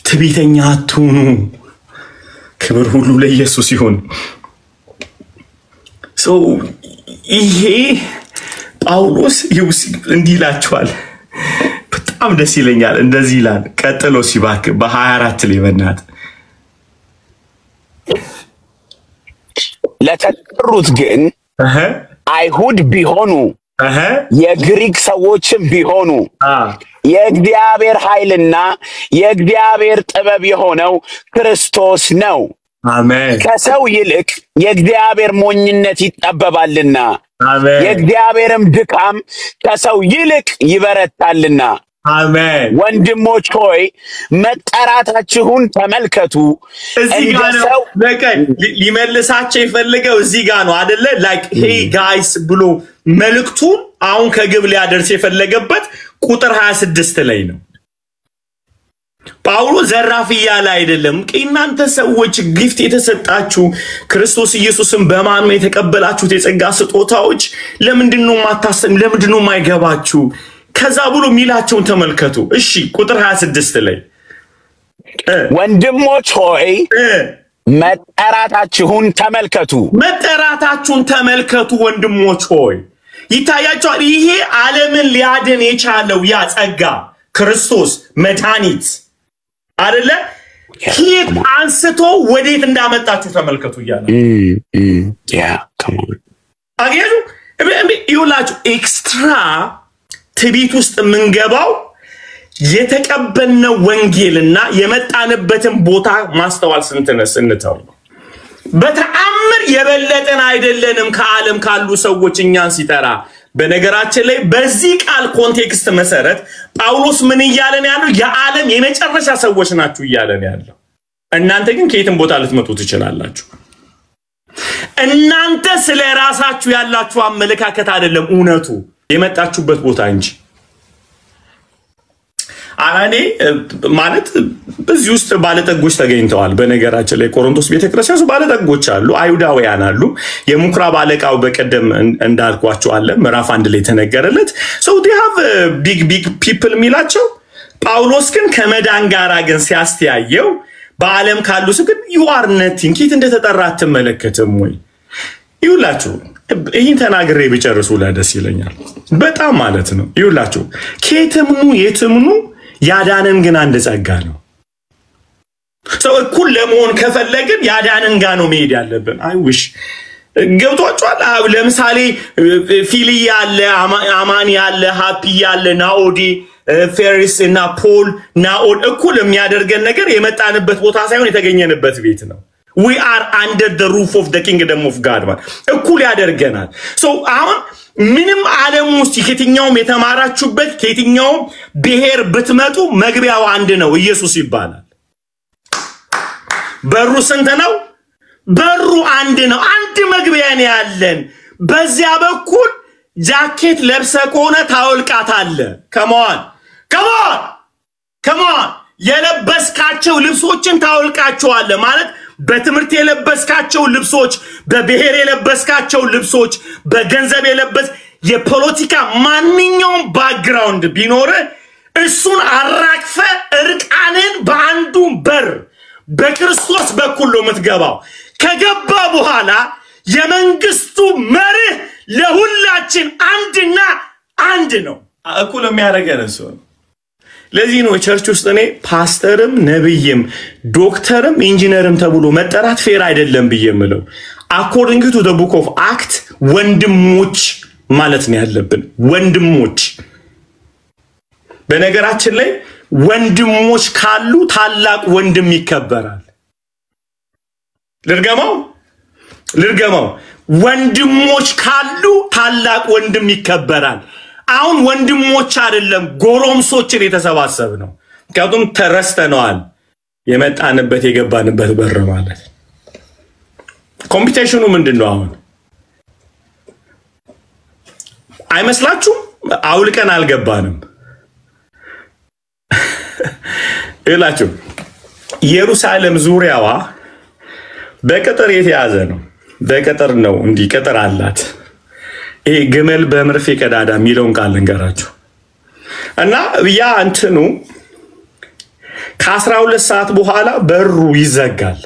ትዕቢተኛ አትሁኑ ክብር ሁሉ ለኢየሱስ ይሁን so ይሄ ጳውሎስ እንዲላችኋል በጣም ደስ ይለኛል እንደዚህ ይላል ቀጥሎ ሲባክ በ24 ላይ በእናት ለተጠሩት ግን አይሁድ ቢሆኑ የግሪክ ሰዎችም ቢሆኑ የእግዚአብሔር ኃይልና የእግዚአብሔር ጥበብ የሆነው ክርስቶስ ነው አሜን ከሰው ይልቅ የእግዚአብሔር ሞኝነት ይጠበባልና አሜን የእግዚአብሔርም ድካም ከሰው ይልቅ ይበረታልና አሜን። ወንድሞች ሆይ መጠራታችሁን ተመልከቱ። እዚህ ጋር ነው ለቀን ሊመልሳቸው የፈለገው እዚህ ጋር ነው አይደለ? ላይክ ሄይ ጋይስ ብሎ መልእክቱን አሁን ከግብ ሊያደርስ የፈለገበት ቁጥር 26 ላይ ነው። ጳውሎስ ዘራፍ እያለ አይደለም። እናንተ ሰዎች ጊፍት የተሰጣችሁ ክርስቶስ ኢየሱስን በማመን የተቀበላችሁት የጸጋ ስጦታዎች ለምንድነው ማታሰም? ለምንድነው ማይገባችሁ? ከዛ ብሎ ሚላቸውን ተመልከቱ። እሺ ቁጥር 26 ላይ ወንድሞች ሆይ መጠራታችሁን ተመልከቱ። መጠራታችሁን ተመልከቱ ወንድሞች ሆይ። ይታያችኋል። ይሄ ዓለምን ሊያድን የቻለው ያ ጸጋ ክርስቶስ መድኃኒት አይደለ? ከየት አንስቶ ወዴት እንዳመጣችሁ ተመልከቱ ይላል። አገሩ ይውላችሁ ኤክስትራ ትቢት ውስጥ ምንገባው የተቀበልነው ወንጌልና የመጣንበትን ቦታ ማስተዋል ስንተው በተአምር የበለጠን አይደለንም ከዓለም ካሉ ሰዎች እኛን ሲጠራ። በነገራችን ላይ በዚህ ቃል ኮንቴክስት መሰረት ጳውሎስ ምን ይያለን ያለው? የዓለም የመጨረሻ ሰዎች ናችሁ ይያለን ያለው። እናንተ ግን ከየትም ቦታ ልትመጡ ትችላላችሁ። እናንተ ስለ ራሳችሁ ያላችሁ አመለካከት አይደለም እውነቱ የመጣችሁበት ቦታ እንጂ። አራኔ ማለት በዚህ ውስጥ ባለጠጎች ተገኝተዋል። በነገራችን ላይ ቆሮንቶስ ቤተክርስቲያን ባለጠጎች አሉ፣ አይሁዳውያን አሉ። የምኩራብ አለቃው በቀደም እንዳልኳቸው አለ ምዕራፍ 1 ላይ ተነገረለት። so they have big people ሚላቸው። ጳውሎስ ግን ከመዳን ጋር ግን ሲያስተያየው በዓለም ካሉ ሰው ግን you are nothing ኪት እንደተጠራ አትመለከትም ወይ? ይውላችሁ ይህን ተናግሬ ቢጨርሱ ለደስ ይለኛል በጣም ማለት ነው። ይውላችሁ ከየትምኑ የትምኑ ያዳነን ግን አንድ ጸጋ ነው። ሰው እኩል ለመሆን ከፈለግን ያዳነን ጋር ነው መሄድ ያለብን። አይ ዊሽ ገብቷችኋል? ለምሳሌ ፊሊ ያለ አማኒ ያለ ሃፒ ያለ ናኦዲ ፌሪስ እና ፖል ናኦድ እኩል የሚያደርገን ነገር የመጣንበት ቦታ ሳይሆን የተገኘንበት ቤት ነው። we are under the roof of the kingdom of God ማለት እኩል ያደርገናል። so አሁን ምንም ዓለም ውስጥ ከየትኛውም የተማራችሁበት ከየትኛውም ብሔር ብትመጡ መግቢያው አንድ ነው፣ ኢየሱስ ይባላል። በሩ ስንት ነው? በሩ አንድ ነው። አንድ መግቢያ ነው ያለን። በዚያ በኩል ጃኬት ለብሰ ከሆነ ታወልቃታለ። ከመዋን የለበስካቸው ልብሶችን ታወልቃቸዋለ ማለት በትምህርት የለበስካቸው ልብሶች፣ በብሔር የለበስካቸው ልብሶች፣ በገንዘብ የለበስ የፖለቲካ ማንኛውም ባክግራውንድ ቢኖር እሱን አራክፈ እርቃንን በአንዱ በር በክርስቶስ በኩል ነው የምትገባው። ከገባ በኋላ የመንግስቱ መርህ ለሁላችን አንድና አንድ ነው። እኩል የሚያደርገን እሱ ነው። ለዚህ ነው ቸርች ውስጥ እኔ ፓስተርም ነብይም ዶክተርም ኢንጂነርም ተብሎ መጠራት ፌር አይደለም ብየምለው። according to the book of Acts ወንድሞች ማለት ነው ያለብን። ወንድሞች በነገራችን ላይ ወንድሞች ካሉ ታላቅ ወንድም ይከበራል። ልርገማው ወንድሞች ካሉ ታላቅ ወንድም ይከበራል። አሁን ወንድሞች አይደለም ጎሮምሶችን የተሰባሰብ ነው። ምክንያቱም ተረስተነዋል የመጣንበት የገባንበት በር ማለት። ኮምፒቲሽኑ ምንድነው? አሁን አይመስላችሁም? አውልቀን አልገባንም ይላችሁ። ኢየሩሳሌም ዙሪያዋ በቅጥር የተያዘ ነው። በቅጥር ነው እንዲህ ቅጥር አላት። ይሄ ግመል በመርፌ ቀዳዳ ሚለውን ቃል እንገራችሁ እና ያ እንትኑ ከ12 ሰዓት በኋላ በሩ ይዘጋል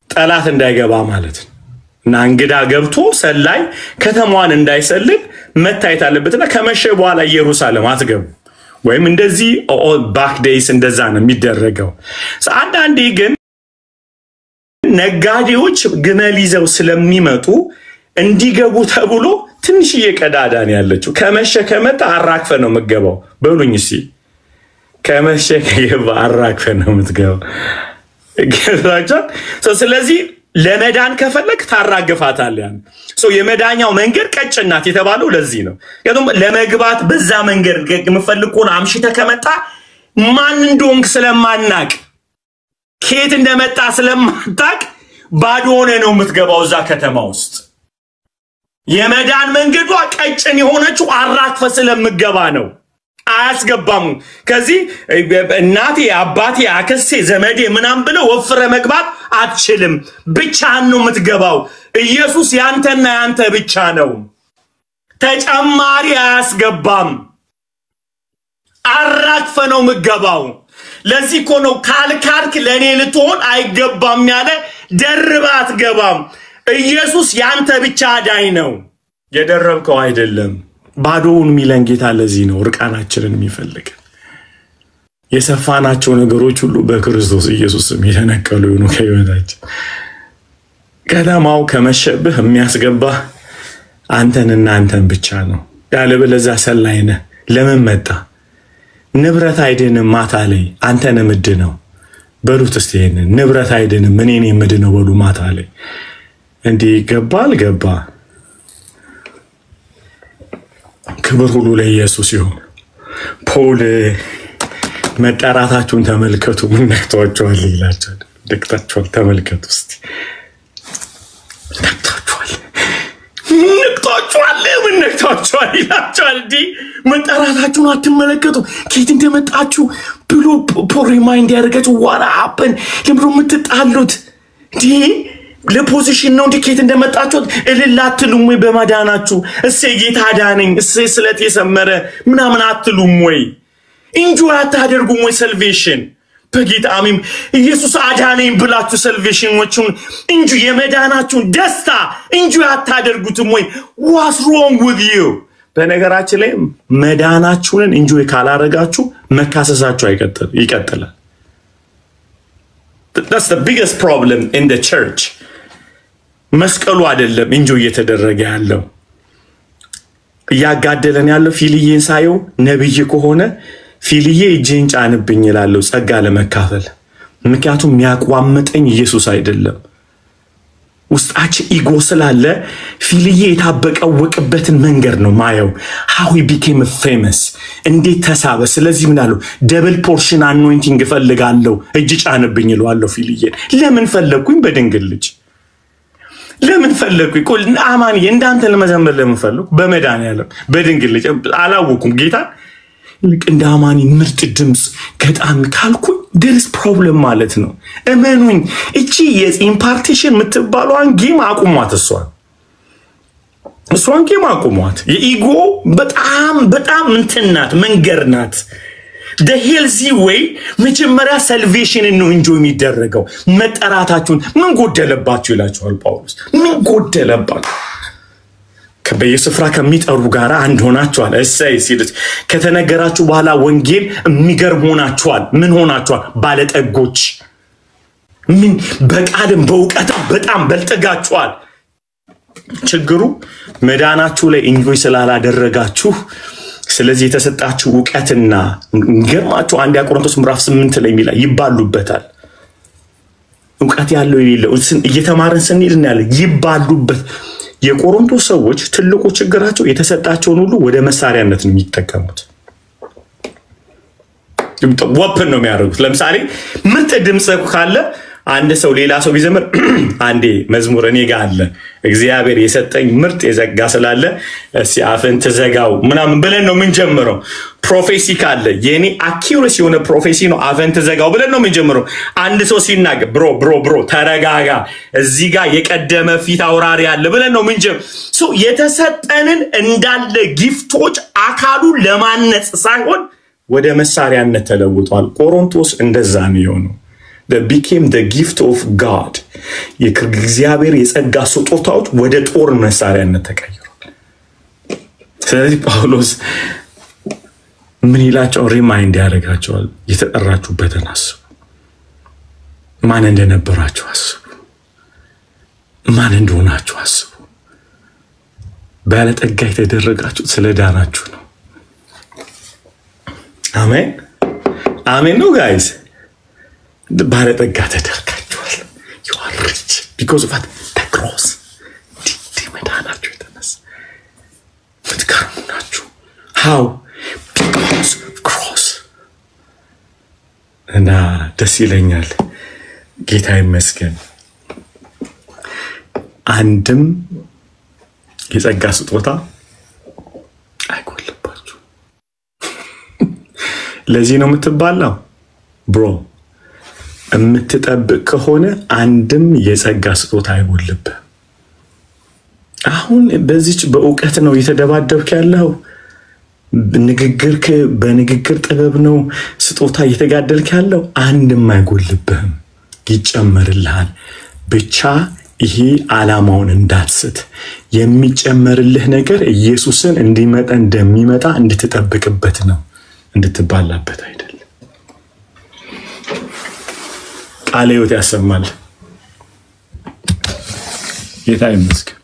ጠላት እንዳይገባ ማለት ነው። እና እንግዳ ገብቶ ሰላይ ከተማዋን እንዳይሰልል መታየት አለበትና ከመሸ በኋላ ኢየሩሳሌም አትገቡ ወይም እንደዚህ ባክ ዴይስ እንደዛ ነው የሚደረገው። አንዳንዴ ግን ነጋዴዎች ግመል ይዘው ስለሚመጡ እንዲገቡ ተብሎ ትንሽዬ ቀዳዳ ነው ያለችው። ከመሸ ከመጣ አራክፈ ነው የምትገባው በሉኝ እስቲ። ከመሸ ከገባ አራክፈ ነው የምትገባው። ስለዚህ ለመዳን ከፈለክ ታራግፋታለህ ያን የመዳኛው መንገድ ቀጭናት የተባለው ለዚህ ነው ያቱም ለመግባት በዛ መንገድ የምፈልኩን አምሽተ ከመጣ ማን እንደሆንክ ስለማናቅ ከየት እንደመጣ ስለማታቅ ባዶ ሆነ ነው የምትገባው እዛ ከተማ ውስጥ የመዳን መንገዷ ቀጭን የሆነችው አራክፈ ስለምገባ ነው አያስገባሙ ከዚህ እናቴ አባቴ አከሴ ዘመዴ ምናም ብለው ወፍረ መግባት አትችልም ብቻህን ነው የምትገባው ኢየሱስ ያንተና ያንተ ብቻ ነው ተጨማሪ አያስገባም አራክፈ ነው የምትገባው ለዚህ እኮ ነው ካልካልክ ለኔ ልትሆን አይገባም ያለ ደርባት ገባም ኢየሱስ ያንተ ብቻ አዳኝ ነው የደረብከው አይደለም ባዶውን ሚለን ጌታ ለዚህ ነው ርቃናችንን የሚፈልግ የሰፋናቸው ነገሮች ሁሉ በክርስቶስ ኢየሱስም የተነቀሉ ነው ከህይወታችን ከተማው ከመሸብህ የሚያስገባ አንተንና አንተን ብቻ ነው ያለበለዛ ሰላይነ ለምን መጣ ንብረት አይደንም ማታ ላይ አንተን ምድነው በሉት እስቲ ይሄንን ንብረት አይደንም እኔን ምድነው በሉ ማታ ላይ እንዴ ገባል ገባ ክብር ሁሉ ለኢየሱስ ይሁን ፖል መጣራታችሁን ተመልከቱ ምን ነክቷቸዋል ይላቻል ደክታቸዋል ተመልከቱ እስቲ ነክቷቸዋል ምን ነክቷቸዋል ይላቻል ዲ መጣራታችሁን አትመለከቱ ከየት እንደመጣችሁ ብሎ ፖል ሪማይንድ ያደርጋችሁ what happened ለምሮ የምትጣሉት ዲ ለፖዚሽን ነው እንዲኬት እንደመጣችሁት እልላትሉም ወይ በማዳናችሁ እሰይ ጌታ አዳነኝ እሰይ ስለት የሰመረ ምናምን አትሉም ወይ ኢንጆይ አታደርጉም ወይ ሰልቬሽን በጌታ አሜን ኢየሱስ አዳነኝ ብላችሁ ሰልቬሽኖቹን ኢንጆይ የመዳናችሁን ደስታ ኢንጆይ አታደርጉትም ወይ what's wrong with you በነገራችን ላይ መዳናችሁን ኢንጆይ ካላረጋችሁ መካሰሳችሁ ይቀጥላል That's the biggest problem in the church መስቀሉ አይደለም ኢንጆይ እየተደረገ ያለው ያጋደለን ያለው ፊልዬን ሳየው ነብይ ከሆነ ፊልዬ እጄን ጫንብኝ ይላል ጸጋ ለመካፈል ምክንያቱም የሚያቋምጠኝ ኢየሱስ አይደለም ውስጣችን ኢጎ ስላለ ፊልዬ የታበቀው ወቅበትን መንገድ ነው ማየው how he became famous እንዴት ተሳበ ስለዚህ ምን አለው ደብል ፖርሽን አኖይንቲንግ ፈልጋለሁ እጅ ጫንብኝ ይላል ፊልዬ ለምን ፈለኩኝ በድንግል ልጅ ለምን ፈለኩኝ ቆል አማን እንዳንተ ለመዘመር ለምን ፈለኩ በመዳን ያለው በድንግል ልጅ አላወኩም ጌታ ልክ እንደ አማኒ ምርጥ ድምጽ ገጣም ካልኩ there is problem ማለት ነው እመኑኝ እቺ የኢምፓርቲሽን የምትባለዋን ጌም አቁሟት እሷን ጌም አቁሟት የኢጎ በጣም እንትናት መንገር ናት the healthy way መጀመሪያ salvation ነው enjoy የሚደረገው መጠራታችሁን ምን ጎደለባችሁ ይላችኋል ጳውሎስ ምን ጎደለባችሁ በየስፍራ ከሚጠሩ ጋራ አንድ ሆናችኋል እሰይ ሲልት ከተነገራችሁ በኋላ ወንጌል የሚገርም ሆናችኋል ምን ሆናችኋል ባለጠጎች ምን በቃልም በእውቀትም በጣም በልጠጋችኋል ችግሩ መዳናችሁ ላይ ኢንጆይ ስላላደረጋችሁ ስለዚህ የተሰጣችሁ ዕውቀትና ገርማችሁ አንድ ቆሮንቶስ ምዕራፍ 8 ላይ ሚላ ይባሉበታል ዕውቀት ያለው የሌለው እየተማረን ስንሄድና ያለ ይባሉበት የቆሮንቶስ ሰዎች ትልቁ ችግራቸው የተሰጣቸውን ሁሉ ወደ መሳሪያነት ነው የሚጠቀሙት ወፐን ነው የሚያደርጉት ለምሳሌ ምርጥ ድምጽ ካለ አንድ ሰው ሌላ ሰው ቢዘምር አንዴ መዝሙር እኔ ጋር አለ እግዚአብሔር የሰጠኝ ምርጥ የዘጋ ስላለ ሲአፈን ተዘጋው ምናምን ብለን ነው ምን ጀምረው ፕሮፌሲ ካለ የኔ አኪዩሬሲ የሆነ ፕሮፌሲ ነው አፈን ተዘጋው ብለን ነው ምን ጀምረው አንድ ሰው ሲናገር ብሮ ተረጋጋ እዚህ ጋር የቀደመ ፊት አውራሪ ያለ ብለን ነው ምን ሶ የተሰጠንን እንዳለ ጊፍቶች አካሉ ለማነጽ ሳይሆን ወደ መሳሪያነት ተለውጧል ቆሮንቶስ እንደዛ ነው የሆነው that became the gift of God የእግዚአብሔር የጸጋ ስጦታዎች ወደ ጦር መሳሪያነት ተቀይሯል ስለዚህ ጳውሎስ ምን ይላቸው ሪማይንድ ያደርጋቸዋል የተጠራችሁበትን አስቡ ማን እንደነበራችሁ አስቡ ማን እንደሆናችሁ አስቡ ባለጠጋ የተደረጋችሁ ስለዳናችሁ ነው አሜን ነው ጋይስ ባለጠጋ ተደርጋችኋል you are rich because of what the cross did መዳናችሁ የተነሳ በትካርሙናችሁ how because of cross እና ደስ ይለኛል ጌታ ይመስገን አንድም የጸጋ ስጦታ አይጎልባችሁ ለዚህ ነው የምትባላው ብሮ የምትጠብቅ ከሆነ አንድም የጸጋ ስጦታ አይጎልብህ አሁን በዚች በእውቀት ነው የተደባደብክ ያለው በንግግር ጥበብ ነው ስጦታ እየተጋደልክ ያለው አንድም አይጎልብህም ይጨመርልሃል ብቻ ይሄ ዓላማውን እንዳትስት የሚጨመርልህ ነገር ኢየሱስን እንዲመጣ እንደሚመጣ እንድትጠብቅበት ነው እንድትባላበት አይደለም ቃለ ሕይወት ያሰማል ጌታ ይመስገን